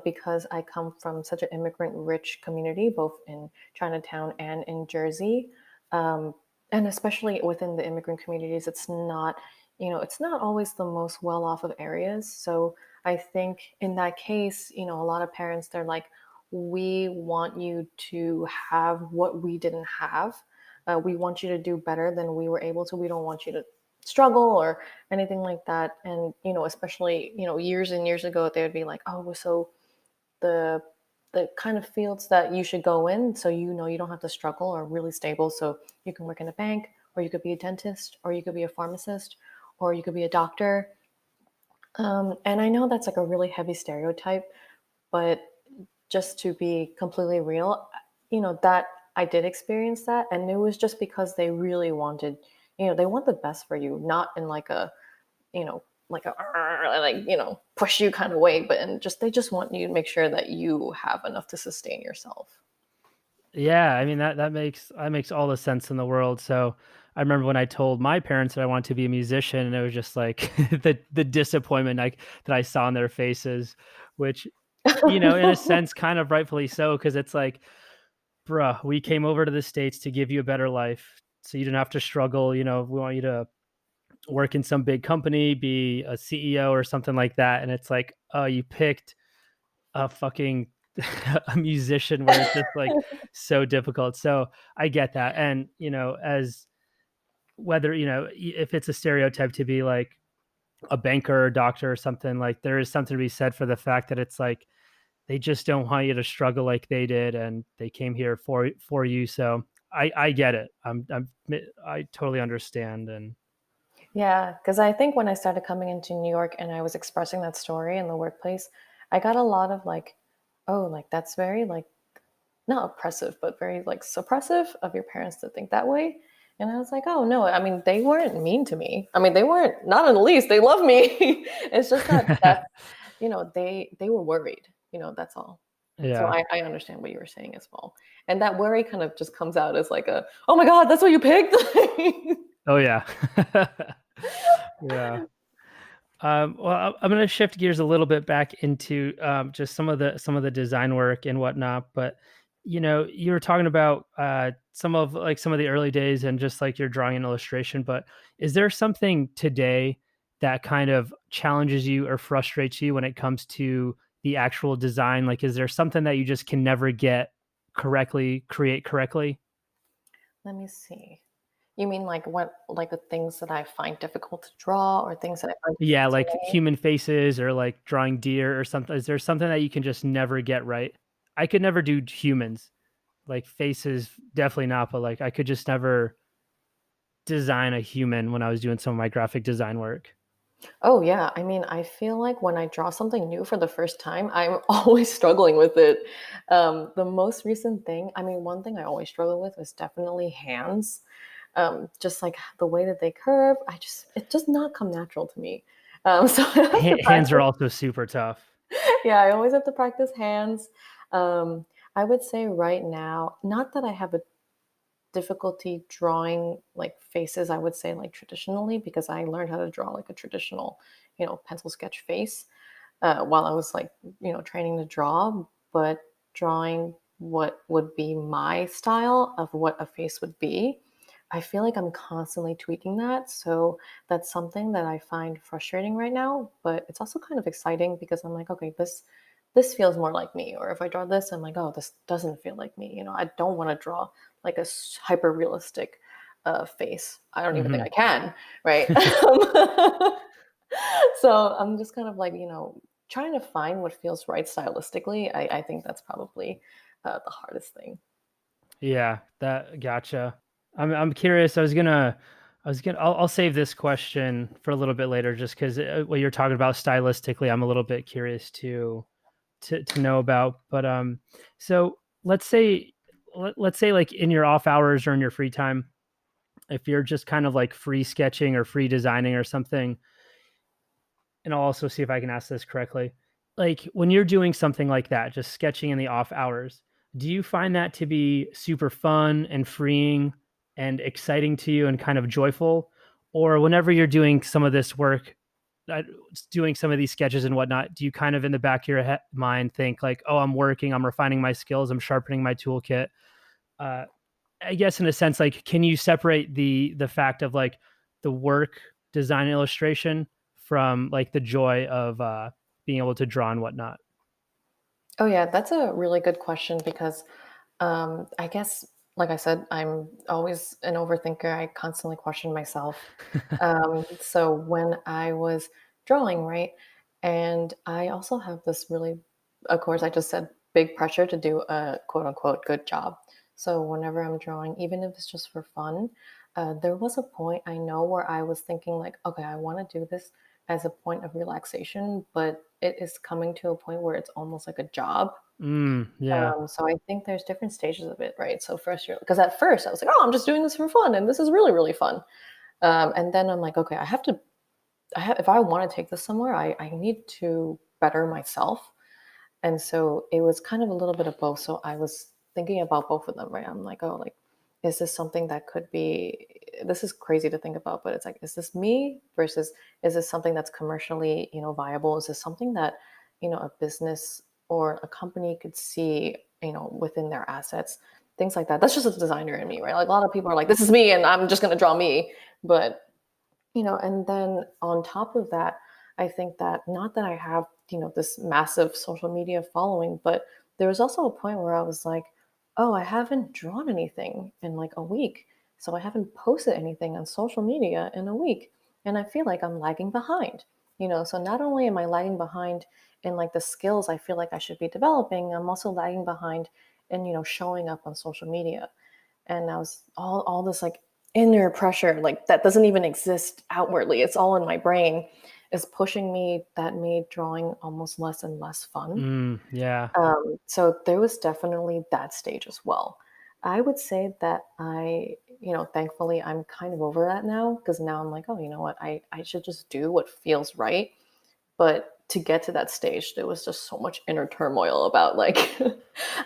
because I come from such an immigrant rich community, both in Chinatown and in Jersey. Um, and especially within the immigrant communities, it's not always the most well off of areas. So I think in that case, a lot of parents, they're like, we want you to have what we didn't have. We want you to do better than we were able to. We don't want you to struggle or anything like that. And especially years and years ago, they would be like, oh, so the kind of fields that you should go in, so you don't have to struggle, are really stable. So you can work in a bank, or you could be a dentist, or you could be a pharmacist, or you could be a doctor. And I know that's like a really heavy stereotype, but just to be completely real, that I did experience that, and it was just because they really wanted, they want the best for you, not in like a, you know, like a push you kind of way, but and just they just want you to make sure that you have enough to sustain yourself. Yeah, I mean that makes all the sense in the world. So I remember when I told my parents that I wanted to be a musician, and it was just like the disappointment like that I saw on their faces, which in a sense, kind of rightfully so, because it's like, bruh, we came over to the States to give you a better life, so you didn't have to struggle. We want you to work in some big company, be a CEO or something like that, and it's like, oh, you picked a fucking a musician where it's just like so difficult. So I get that. And, as whether, if it's a stereotype to be like a banker or doctor or something, like there is something to be said for the fact that it's like they just don't want you to struggle like they did and they came here for you. So I get it. I totally understand. And Yeah, because I think when I started coming into New York and I was expressing that story in the workplace, I got a lot of like, oh, like that's very like not oppressive, but very like suppressive of your parents to think that way. And I was like, oh no, I mean, they weren't mean to me. I mean, they weren't, not in the least, they love me. It's just that, they were worried, that's all. So yeah. I understand what you were saying as well. And that worry kind of just comes out as like oh my God, that's what you picked. Oh yeah. Yeah. Well, I'm going to shift gears a little bit back into just some of the design work and whatnot. But you were talking about some of the early days and just like your drawing and illustration. But is there something today that kind of challenges you or frustrates you when it comes to the actual design? Like, is there something that you just can never create correctly? Let me see. You mean like what, like the things that I find difficult to draw or things that I find Yeah, difficult to like name? human faces or like drawing deer or something. Is there something that you can just never get right? I could never do humans. Like faces, definitely not, but like I could just never design a human when I was doing some of my graphic design work. Oh yeah, I mean, I feel like when I draw something new for the first time, I'm always struggling with it. The most recent thing, I mean, one thing I always struggle with is definitely hands. Just like the way that they curve, it does not come natural to me. So I have to Hands are practice. also super tough. Yeah, I always have to practice hands. Um, I would say right now, not that I have a difficulty drawing like faces, I would say like traditionally, because I learned how to draw like a traditional, pencil sketch face while I was like, training to draw, but drawing what would be my style of what a face would be. I feel like I'm constantly tweaking that. So that's something that I find frustrating right now, but it's also kind of exciting because I'm like, okay, this feels more like me. Or if I draw this, I'm like, oh, this doesn't feel like me. I don't want to draw like a hyper realistic face. I don't even think Hmm. I can, right? So I'm just kind of like, trying to find what feels right stylistically. I think that's probably the hardest thing. Yeah, that gotcha. I'm curious. I'll save this question for a little bit later, just because what you're talking about stylistically, I'm a little bit curious to know about. But so let's say like in your off hours or in your free time, if you're just kind of like free sketching or free designing or something, and I'll also see if I can ask this correctly. Like when you're doing something like that, just sketching in the off hours, do you find that to be super fun and freeing and exciting to you and kind of joyful? Or whenever you're doing some of this work, uh, doing some of these sketches and whatnot, do you kind of in the back of your mind think like, oh, I'm working, I'm refining my skills, I'm sharpening my toolkit? Uh, I guess in a sense, like, can you separate the fact of like the work, design, and illustration from like the joy of being able to draw and whatnot? Oh yeah, that's a really good question because I guess, like I said, I'm always an overthinker. I constantly question myself. So when I was drawing, right, and I also have this really, of course, I just said big pressure to do a quote unquote good job. So whenever I'm drawing, even if it's just for fun, there was a point I know where I was thinking like, okay, I want to do this as a point of relaxation, but it is coming to a point where it's almost like a job. Yeah. So I think there's different stages of it, right? So first you're because at first I was like, oh, I'm just doing this for fun, and this is really, really fun. And then I'm like, okay, if I want to take this somewhere, I need to better myself. And so it was kind of a little bit of both. So I was thinking about both of them, right? I'm like, oh, like, is this something that could be, this is crazy to think about, but it's like, is this me versus is this something that's commercially, viable? Is this something that, a business or a company could see, within their assets, things like that. That's just a designer in me, right? Like a lot of people are like, this is me and I'm just going to draw me. But and then on top of that, I think that not that I have, this massive social media following, but there was also a point where I was like, oh, I haven't drawn anything in like a week. So I haven't posted anything on social media in a week. And I feel like I'm lagging behind, so not only am I lagging behind in like the skills I feel like I should be developing, I'm also lagging behind in, showing up on social media. And I was all this like inner pressure like that doesn't even exist outwardly, it's all in my brain, is pushing me, that made drawing almost less and less fun. Yeah. So there was definitely that stage as well. I would say that thankfully I'm kind of over that now, because now I'm like, oh, you know what, I should just do what feels right. But to get to that stage, there was just so much inner turmoil about like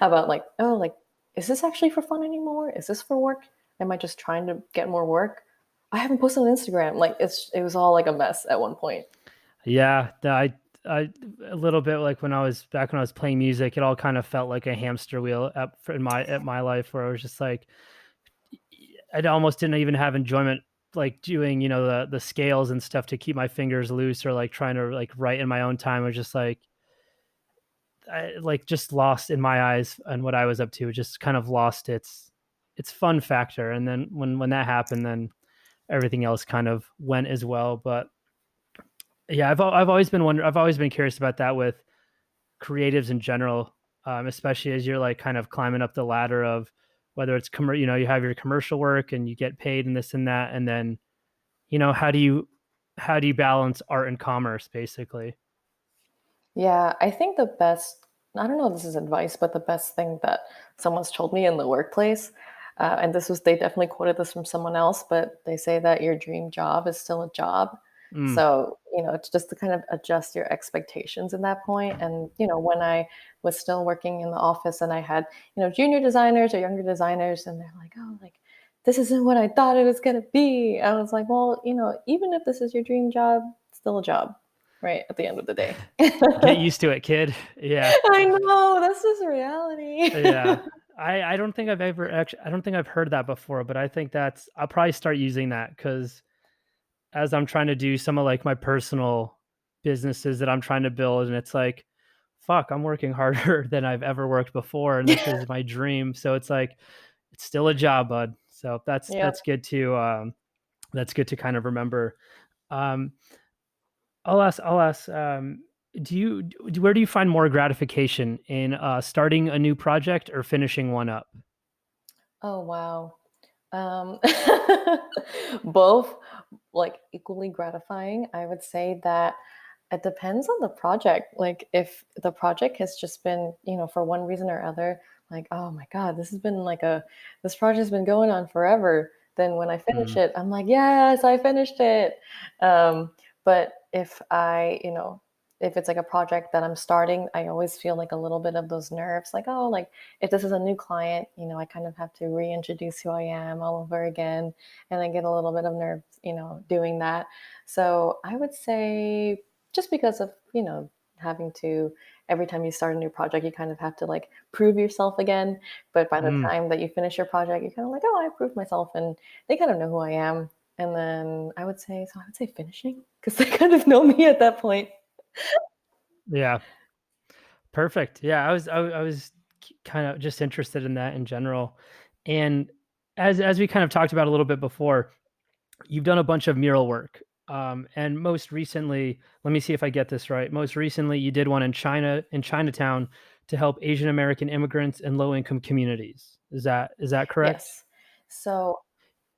about like, oh, like, is this actually for fun anymore? Is this for work? Am I just trying to get more work? I haven't posted on Instagram. Like it was all like a mess at one point. Yeah. I a little bit like when I was playing music, it all kind of felt like a hamster wheel at my life, where I was just like, I almost didn't even have enjoyment like doing, the scales and stuff to keep my fingers loose, or like trying to like write in my own time. I was just like, I like just lost in my eyes and what I was up to. It just kind of lost its fun factor. And then when that happened, then everything else kind of went as well. But yeah, I've always been curious about that with creatives in general, especially as you're like kind of climbing up the ladder of whether it's you have your commercial work and you get paid and this and that, and then how do you balance art and commerce basically? Yeah, I think the best, I don't know if this is advice, but the best thing that someone's told me in the workplace, and this was, they definitely quoted this from someone else, but they say that your dream job is still a job. Mm, So, it's just to kind of adjust your expectations in that point. And, when I was still working in the office and I had, junior designers or younger designers, and they're like, oh, like, this isn't what I thought it was going to be. I was like, well, even if this is your dream job, it's still a job, right? At the end of the day. get used to it, kid. Yeah. I know, that's just reality. Yeah. I don't think I've ever actually I don't think I've heard that before, but I think I'll probably start using that because as I'm trying to do some of like my personal businesses that I'm trying to build, and it's like, fuck, I'm working harder than I've ever worked before, and this is my dream. So it's like it's still a job, bud. So Yep. that's good to kind of remember. Um, I'll ask. Where do you find more gratification in starting a new project or finishing one up? Oh, wow. Um, both, like, equally gratifying. I would say that it depends on the project. Like, if the project has just been, for one reason or other, like, oh my God, this project's been going on forever. Then when I finish Mm. it, I'm like, yes, I finished it. Um, but if it's like a project that I'm starting, I always feel like a little bit of those nerves, like, oh, like if this is a new client, I kind of have to reintroduce who I am all over again. And I get a little bit of nerves, doing that. So I would say just because of, having to, every time you start a new project, you kind of have to like prove yourself again. But by the Mm. time that you finish your project, you're kind of like, oh, I proved myself and they kind of know who I am. And then I would say finishing because they kind of know me at that point. Yeah. Perfect. Yeah, I was kind of just interested in that in general. And as we kind of talked about a little bit before, you've done a bunch of mural work. And most recently, let me see if I get this right. Most recently, you did one in Chinatown to help Asian American immigrants and low income communities. Is that correct? Yes. So,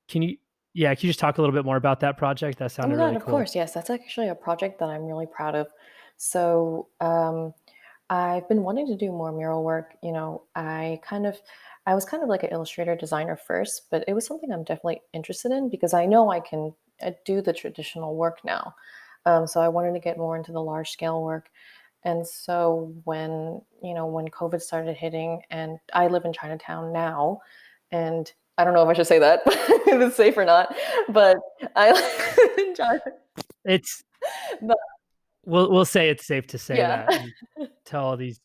Can you yeah, can you just talk a little bit more about that project? That oh my sounded God, really of cool. course. Yes, that's actually a project that I'm really proud of. So, I've been wanting to do more mural work. I was kind of like an illustrator designer first, but it was something I'm definitely interested in because I know I can do the traditional work now. So I wanted to get more into the large scale work. And so when COVID started hitting, and I live in Chinatown now, and I don't know if I should say that, if it's safe or not, but I live in China. It's But we'll say it's safe to say yeah. that and tell all these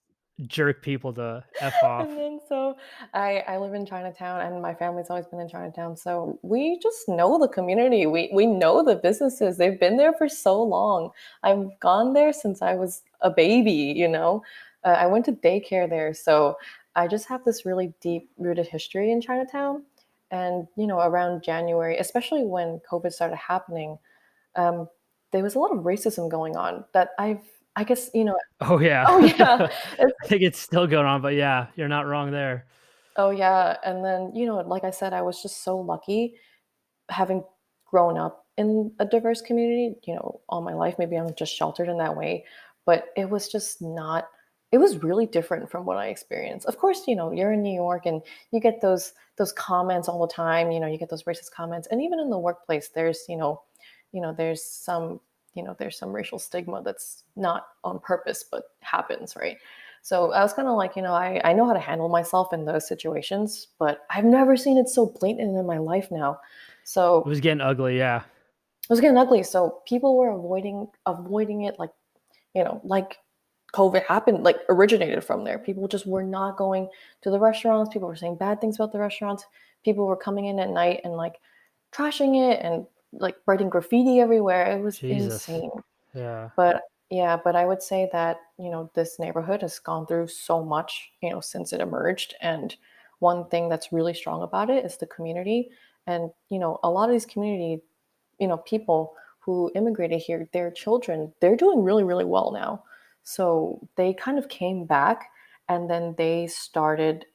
jerk people to F And off. then so I live in Chinatown and my family's always been in Chinatown. So we just know the community. We know the businesses. They've been there for so long. I've gone there since I was a baby. I went to daycare there. So I just have this really deep rooted history in Chinatown. And around January, especially when COVID started happening, um, there was a lot of racism going on that I guess, Oh yeah. oh yeah. I think it's still going on, but yeah, you're not wrong there. Oh yeah, and then, like I said, I was just so lucky having grown up in a diverse community, all my life. Maybe I'm just sheltered in that way, but it was just not, it was really different from what I experienced. Of course, you're in New York and you get those comments all the time, you get those racist comments. And even in the workplace, there's, there's some racial stigma that's not on purpose but happens, right? So I was kind of like, I know how to handle myself in those situations, but I've never seen it so blatant in my life now. It So was getting ugly, yeah. it was getting ugly. So people were avoiding it, like COVID happened, like originated from there. People just were not going to the restaurants. People were saying bad things about the restaurants. People were coming in at night and like trashing it and like writing graffiti everywhere. It was Jesus. insane. Yeah. But yeah, but I would say that, this neighborhood has gone through so much, since it emerged. And one thing that's really strong about it is the community. And, a lot of these community, people who immigrated here, their children, they're doing really, really well now. So they kind of came back and then they started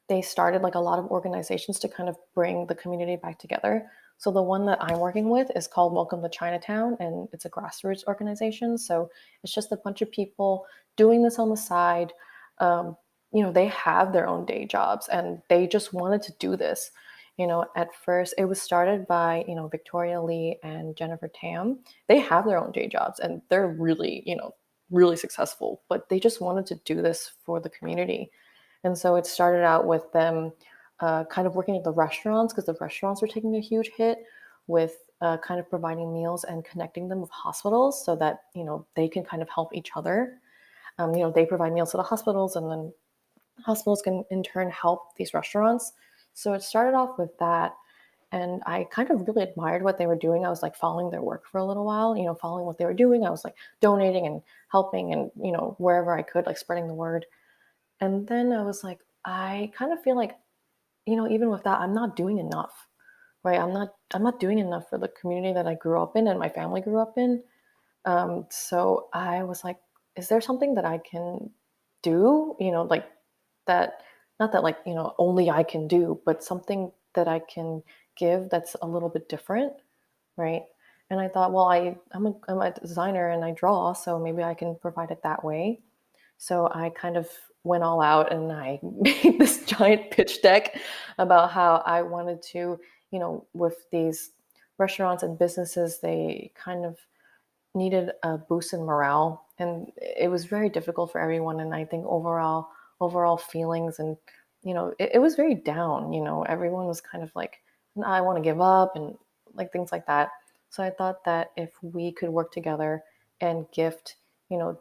they started like a lot of organizations to kind of bring the community back together. So the one that I'm working with is called Welcome to Chinatown, and it's a grassroots organization. So it's just a bunch of people doing this on the side. Um, they have their own day jobs, and they just wanted to do this. At first it was started by, Victoria Lee and Jennifer Tam. They have their own day jobs, and they're really, really successful, but they just wanted to do this for the community. And so it started out with them kind of working at the restaurants, because the restaurants were taking a huge hit, with kind of providing meals and connecting them with hospitals so that, they can kind of help each other. They provide meals to the hospitals, and then hospitals can in turn help these restaurants. So it started off with that. And I kind of really admired what they were doing. I was like following their work for a little while, following what they were doing. I was like donating and helping, and, wherever I could, like spreading the word. And then I was like, I kind of feel like, even with that, I'm not doing enough, right? I'm not doing enough for the community that I grew up in and my family grew up in. So I was like, is there something that I can do, like that, not that like, only I can do, but something that I can give that's a little bit different, right? And I thought, well, I'm a designer and I draw, so maybe I can provide it that way. So I kind of went all out, and I made this giant pitch deck about how I wanted to, with these restaurants and businesses, they kind of needed a boost in morale. And it was very difficult for everyone. And I think overall feelings, and, it was very down, everyone was kind of like, I want to give up, and like things like that. So I thought that if we could work together and gift,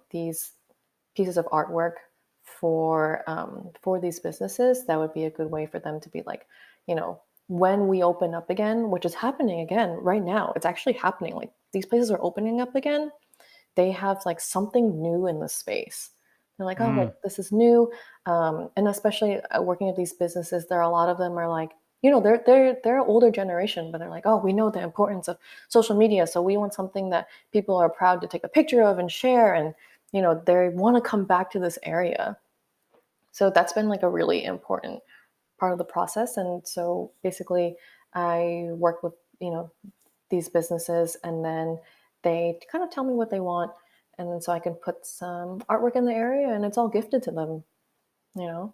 these pieces of artwork for these businesses, that would be a good way for them to be like, when we open up again, which is happening again right now, it's actually happening. Like these places are opening up again. They have like something new in the space. They're like, oh, Mm. like this is new, and especially working at these businesses, there are a lot of them are like, they're an older generation, but they're like, oh, we know the importance of social media, so we want something that people are proud to take a picture of and share, and they want to come back to this area. So that's been like a really important part of the process. And so basically I work with, these businesses, and then they kind of tell me what they want. And then so I can put some artwork in the area, and it's all gifted to them, you know?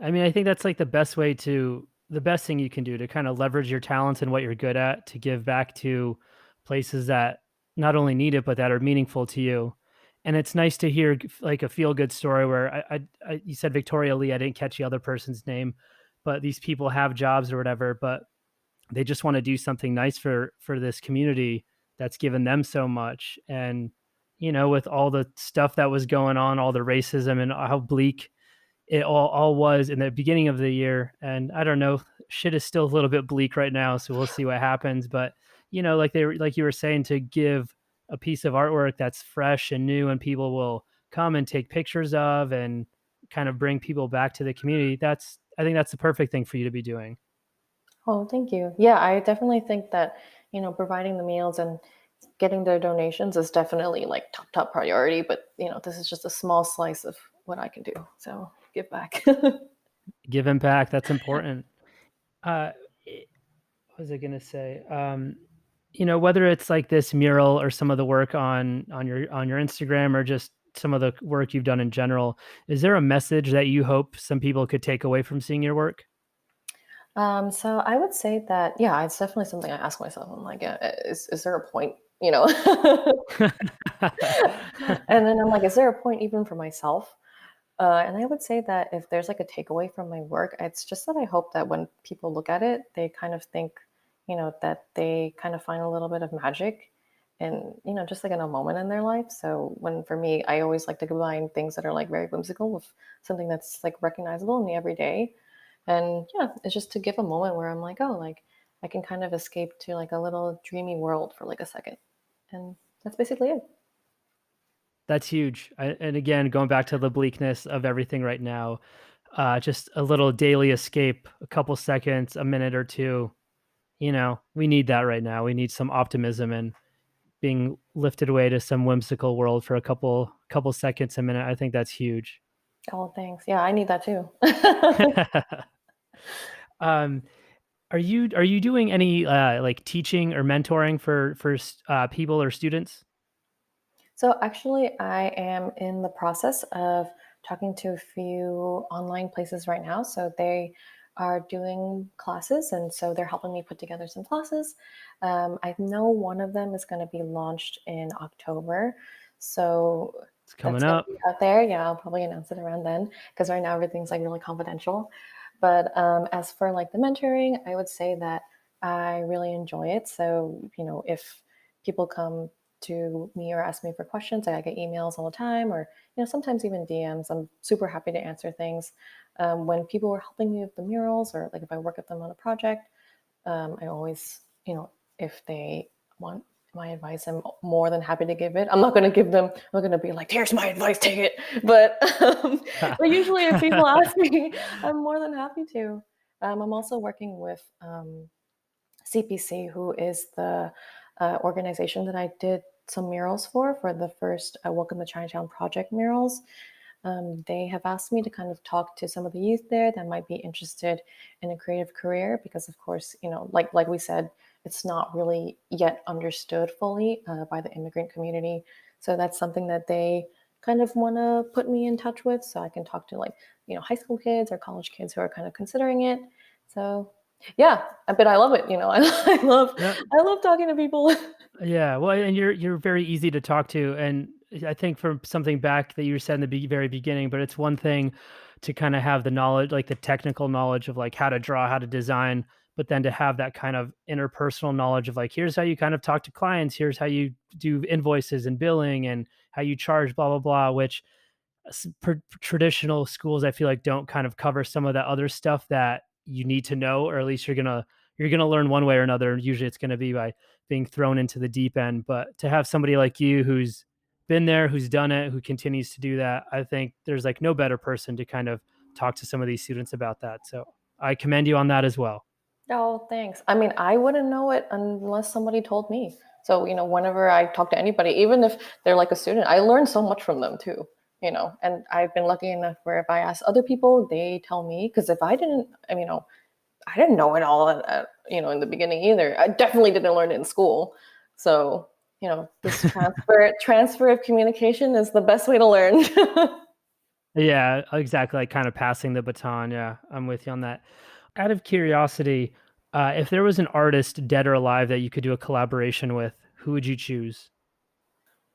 I mean, I think that's like the best thing you can do to kind of leverage your talents and what you're good at to give back to places that not only need it, but that are meaningful to you. And it's nice to hear like a feel good story where you said Victoria Lee, I didn't catch the other person's name, but these people have jobs or whatever, but they just want to do something nice for this community that's given them so much. And, with all the stuff that was going on, all the racism and how bleak it all was in the beginning of the year. And I don't know, shit is still a little bit bleak right now, so we'll see what happens. But like you were saying, to give a piece of artwork that's fresh and new and people will come and take pictures of and kind of bring people back to the community. I think that's the perfect thing for you to be doing. Oh, thank you. Yeah, I definitely think that, providing the meals and getting their donations is definitely like top priority. But, this is just a small slice of what I can do. So give back. Give impact. That's important. Uh, what was I gonna say? Whether it's like this mural or some of the work on your Instagram or just some of the work you've done in general, is there a message that you hope some people could take away from seeing your work? So I would say that, yeah, it's definitely something I ask myself. I'm like, is there a point, And then I'm like, is there a point even for myself? And I would say that if there's like a takeaway from my work, it's just that I hope that when people look at it, they kind of think, that they kind of find a little bit of magic and, just like in a moment in their life. So when for me, I always like to combine things that are like very whimsical with something that's like recognizable in the everyday. And yeah, it's just to give a moment where I'm like, oh, like I can kind of escape to like a little dreamy world for like a second. And that's basically it. That's huge. And again, going back to the bleakness of everything right now, just a little daily escape, a couple seconds, a minute or two. We need that right now. We need some optimism and being lifted away to some whimsical world for a couple seconds, a minute. I think that's huge. Oh, thanks. Yeah, I need that too. um, are you doing any like teaching or mentoring for people or students? So actually, I am in the process of talking to a few online places right now. So they are doing classes, and so they're helping me put together some classes. I know one of them is going to be launched in October, so It's coming that's going to up. be out there. Yeah, I'll probably announce it around then because right now everything's like really confidential. But as for like the mentoring, I would say that I really enjoy it. So if people come to me or ask me for questions. Like I get emails all the time, or sometimes even DMs. I'm super happy to answer things. When people are helping me with the murals, or like if I work with them on a project, I always, if they want my advice, I'm more than happy to give it. I'm not going to give them. I'm not going to be like, "Here's my advice, take it." But usually, if people ask me, I'm more than happy to. I'm also working with CPC, who is the organization that I did some murals for the first Welcome to Chinatown project murals. They have asked me to kind of talk to some of the youth there that might be interested in a creative career because, of course, like we said, it's not really yet understood fully by the immigrant community. So that's something that they kind of want to put me in touch with, so I can talk to like high school kids or college kids who are kind of considering it. So yeah, but I love it. I love Yeah. I love talking to people. Yeah, well, and you're very easy to talk to, and I think from something back that you said in the very beginning, but it's one thing to kind of have the knowledge, like the technical knowledge of like how to draw, how to design, but then to have that kind of interpersonal knowledge of like here's how you kind of talk to clients, here's how you do invoices and billing, and how you charge, blah blah blah, which traditional schools I feel like don't kind of cover some of that other stuff that you need to know, or at least you're gonna learn one way or another. Usually it's gonna be by being thrown into the deep end. But to have somebody like you who's been there, who's done it, who continues to do that, I think there's like no better person to kind of talk to some of these students about that. So I commend you on that as well. Oh, thanks. I mean, I wouldn't know it unless somebody told me. So, whenever I talk to anybody, even if they're like a student, I learn so much from them too. And I've been lucky enough where if I ask other people, they tell me. Because if I didn't, I didn't know it all, in the beginning either. I definitely didn't learn it in school. So, this transfer of communication is the best way to learn. Yeah, exactly. Like kind of passing the baton. Yeah, I'm with you on that. Out of curiosity, if there was an artist, dead or alive, that you could do a collaboration with, who would you choose?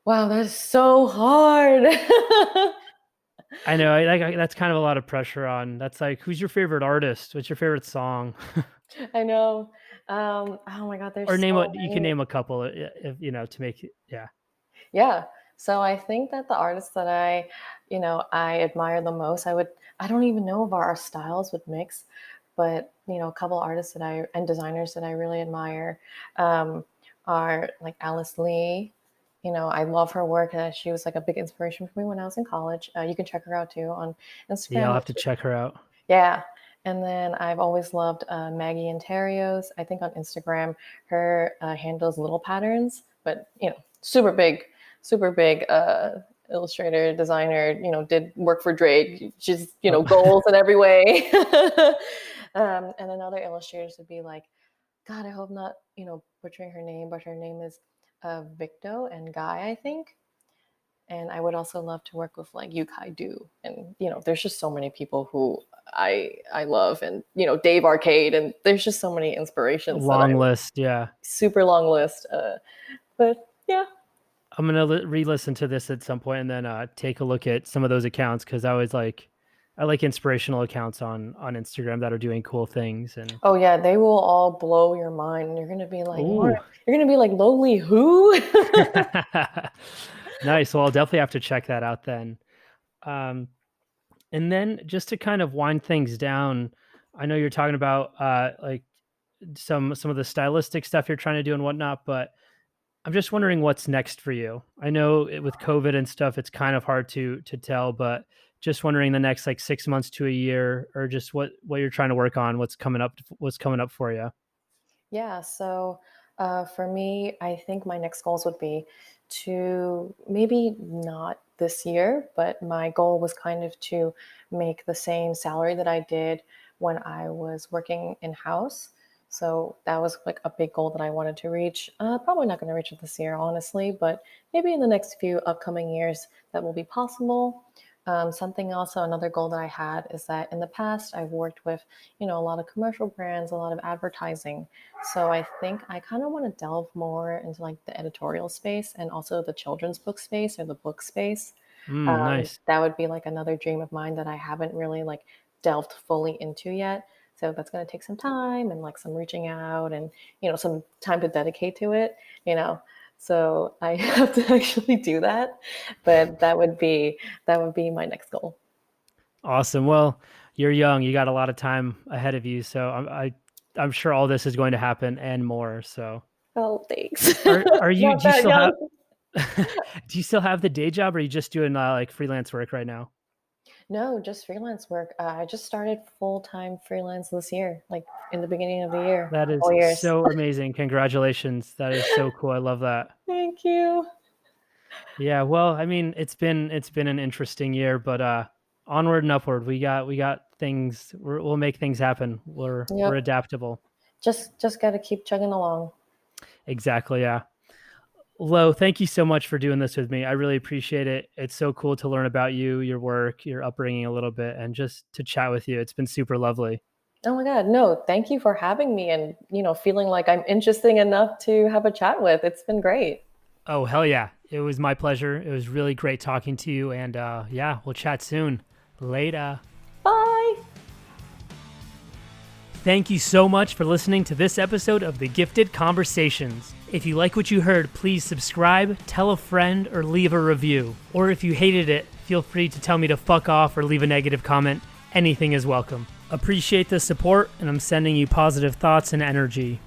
Wow, that's so hard. I know, that's kind of a lot of pressure on. That's like, who's your favorite artist? What's your favorite song? I know. Oh my God, Or there's name so what you can many. name a couple, if to make it. Yeah, Yeah. So I think that the artists that I admire the most, I don't even know if our styles would mix, but a couple artists and designers that I really admire um, are like Alice Lee. I love her work. She was like a big inspiration for me when I was in college. You can check her out too on yeah, I'll Instagram. have to check her out. Yeah. And then I've always loved Maggie Interios. I think on Instagram, her handles Little Patterns, but super big illustrator, designer, did work for Drake. She's, Oh. goals in every way. And then other illustrators would be like, God, I hope not, butchering her name, but her name is Victo and Guy, I think. And I would also love to work with like Yukai Do, and there's just so many people who I love, and Dave Arcade, and there's just so many inspirations that Long list. Yeah, super long list. But yeah, I'm gonna re-listen to this at some point and then take a look at some of those accounts because I like inspirational accounts on Instagram that are doing cool things. And oh yeah, they will all blow your mind, and you're gonna be like, Lauren, ooh, you're gonna be like, Loe Lee who? nice. Well, I'll definitely have to check that out then. Um, and then just to kind of wind things down, I know you're talking about like some of the stylistic stuff you're trying to do and whatnot, but I'm just wondering what's next for you. I know with COVID and stuff, it's kind of hard to tell, but just wondering the next like 6 months to a year, or just what you're trying to work on, what's coming up for you. Yeah, so for me, I think my next goals would be to maybe not this year, but my goal was kind of to make the same salary that I did when I was working in-house. So that was like a big goal that I wanted to reach. Probably not going to reach it this year, honestly, but maybe in the next few upcoming years that will be possible. Something also, another goal that I had is that in the past I've worked with, a lot of commercial brands, a lot of advertising. So I think I kind of want to delve more into like the editorial space and also the children's book space or the book space. Nice. That would be like another dream of mine that I haven't really like delved fully into yet. So that's going to take some time and like some reaching out and, some time to dedicate to it, you know. So I have to actually do that, but that would be my next goal. Awesome. Well, you're young. You got a lot of time ahead of you. So I'm sure all this is going to happen and more. So Oh, thanks. are you, Not do you that still have, young. do you still have the day job or are you just doing like freelance work right now? No, just freelance work. I just started full-time freelance this year, like in the beginning of the year, That is 4 years. so amazing. Congratulations. That is so cool. I love that. Thank you. Yeah, well, I mean, it's been an interesting year, but onward and upward. We got things. We'll make things happen. We're Yep. adaptable. Just got to keep chugging along. Exactly. Yeah. Lo, thank you so much for doing this with me. I really appreciate it. It's so cool to learn about you, your work, your upbringing a little bit, and just to chat with you. It's been super lovely. Oh my God. No, thank you for having me and, feeling like I'm interesting enough to have a chat with. It's been great. Oh, hell yeah. It was my pleasure. It was really great talking to you. And yeah, we'll chat soon. Later. Bye. Thank you so much for listening to this episode of The Gifted Conversations. If you like what you heard, please subscribe, tell a friend, or leave a review. Or if you hated it, feel free to tell me to fuck off or leave a negative comment. Anything is welcome. Appreciate the support, and I'm sending you positive thoughts and energy.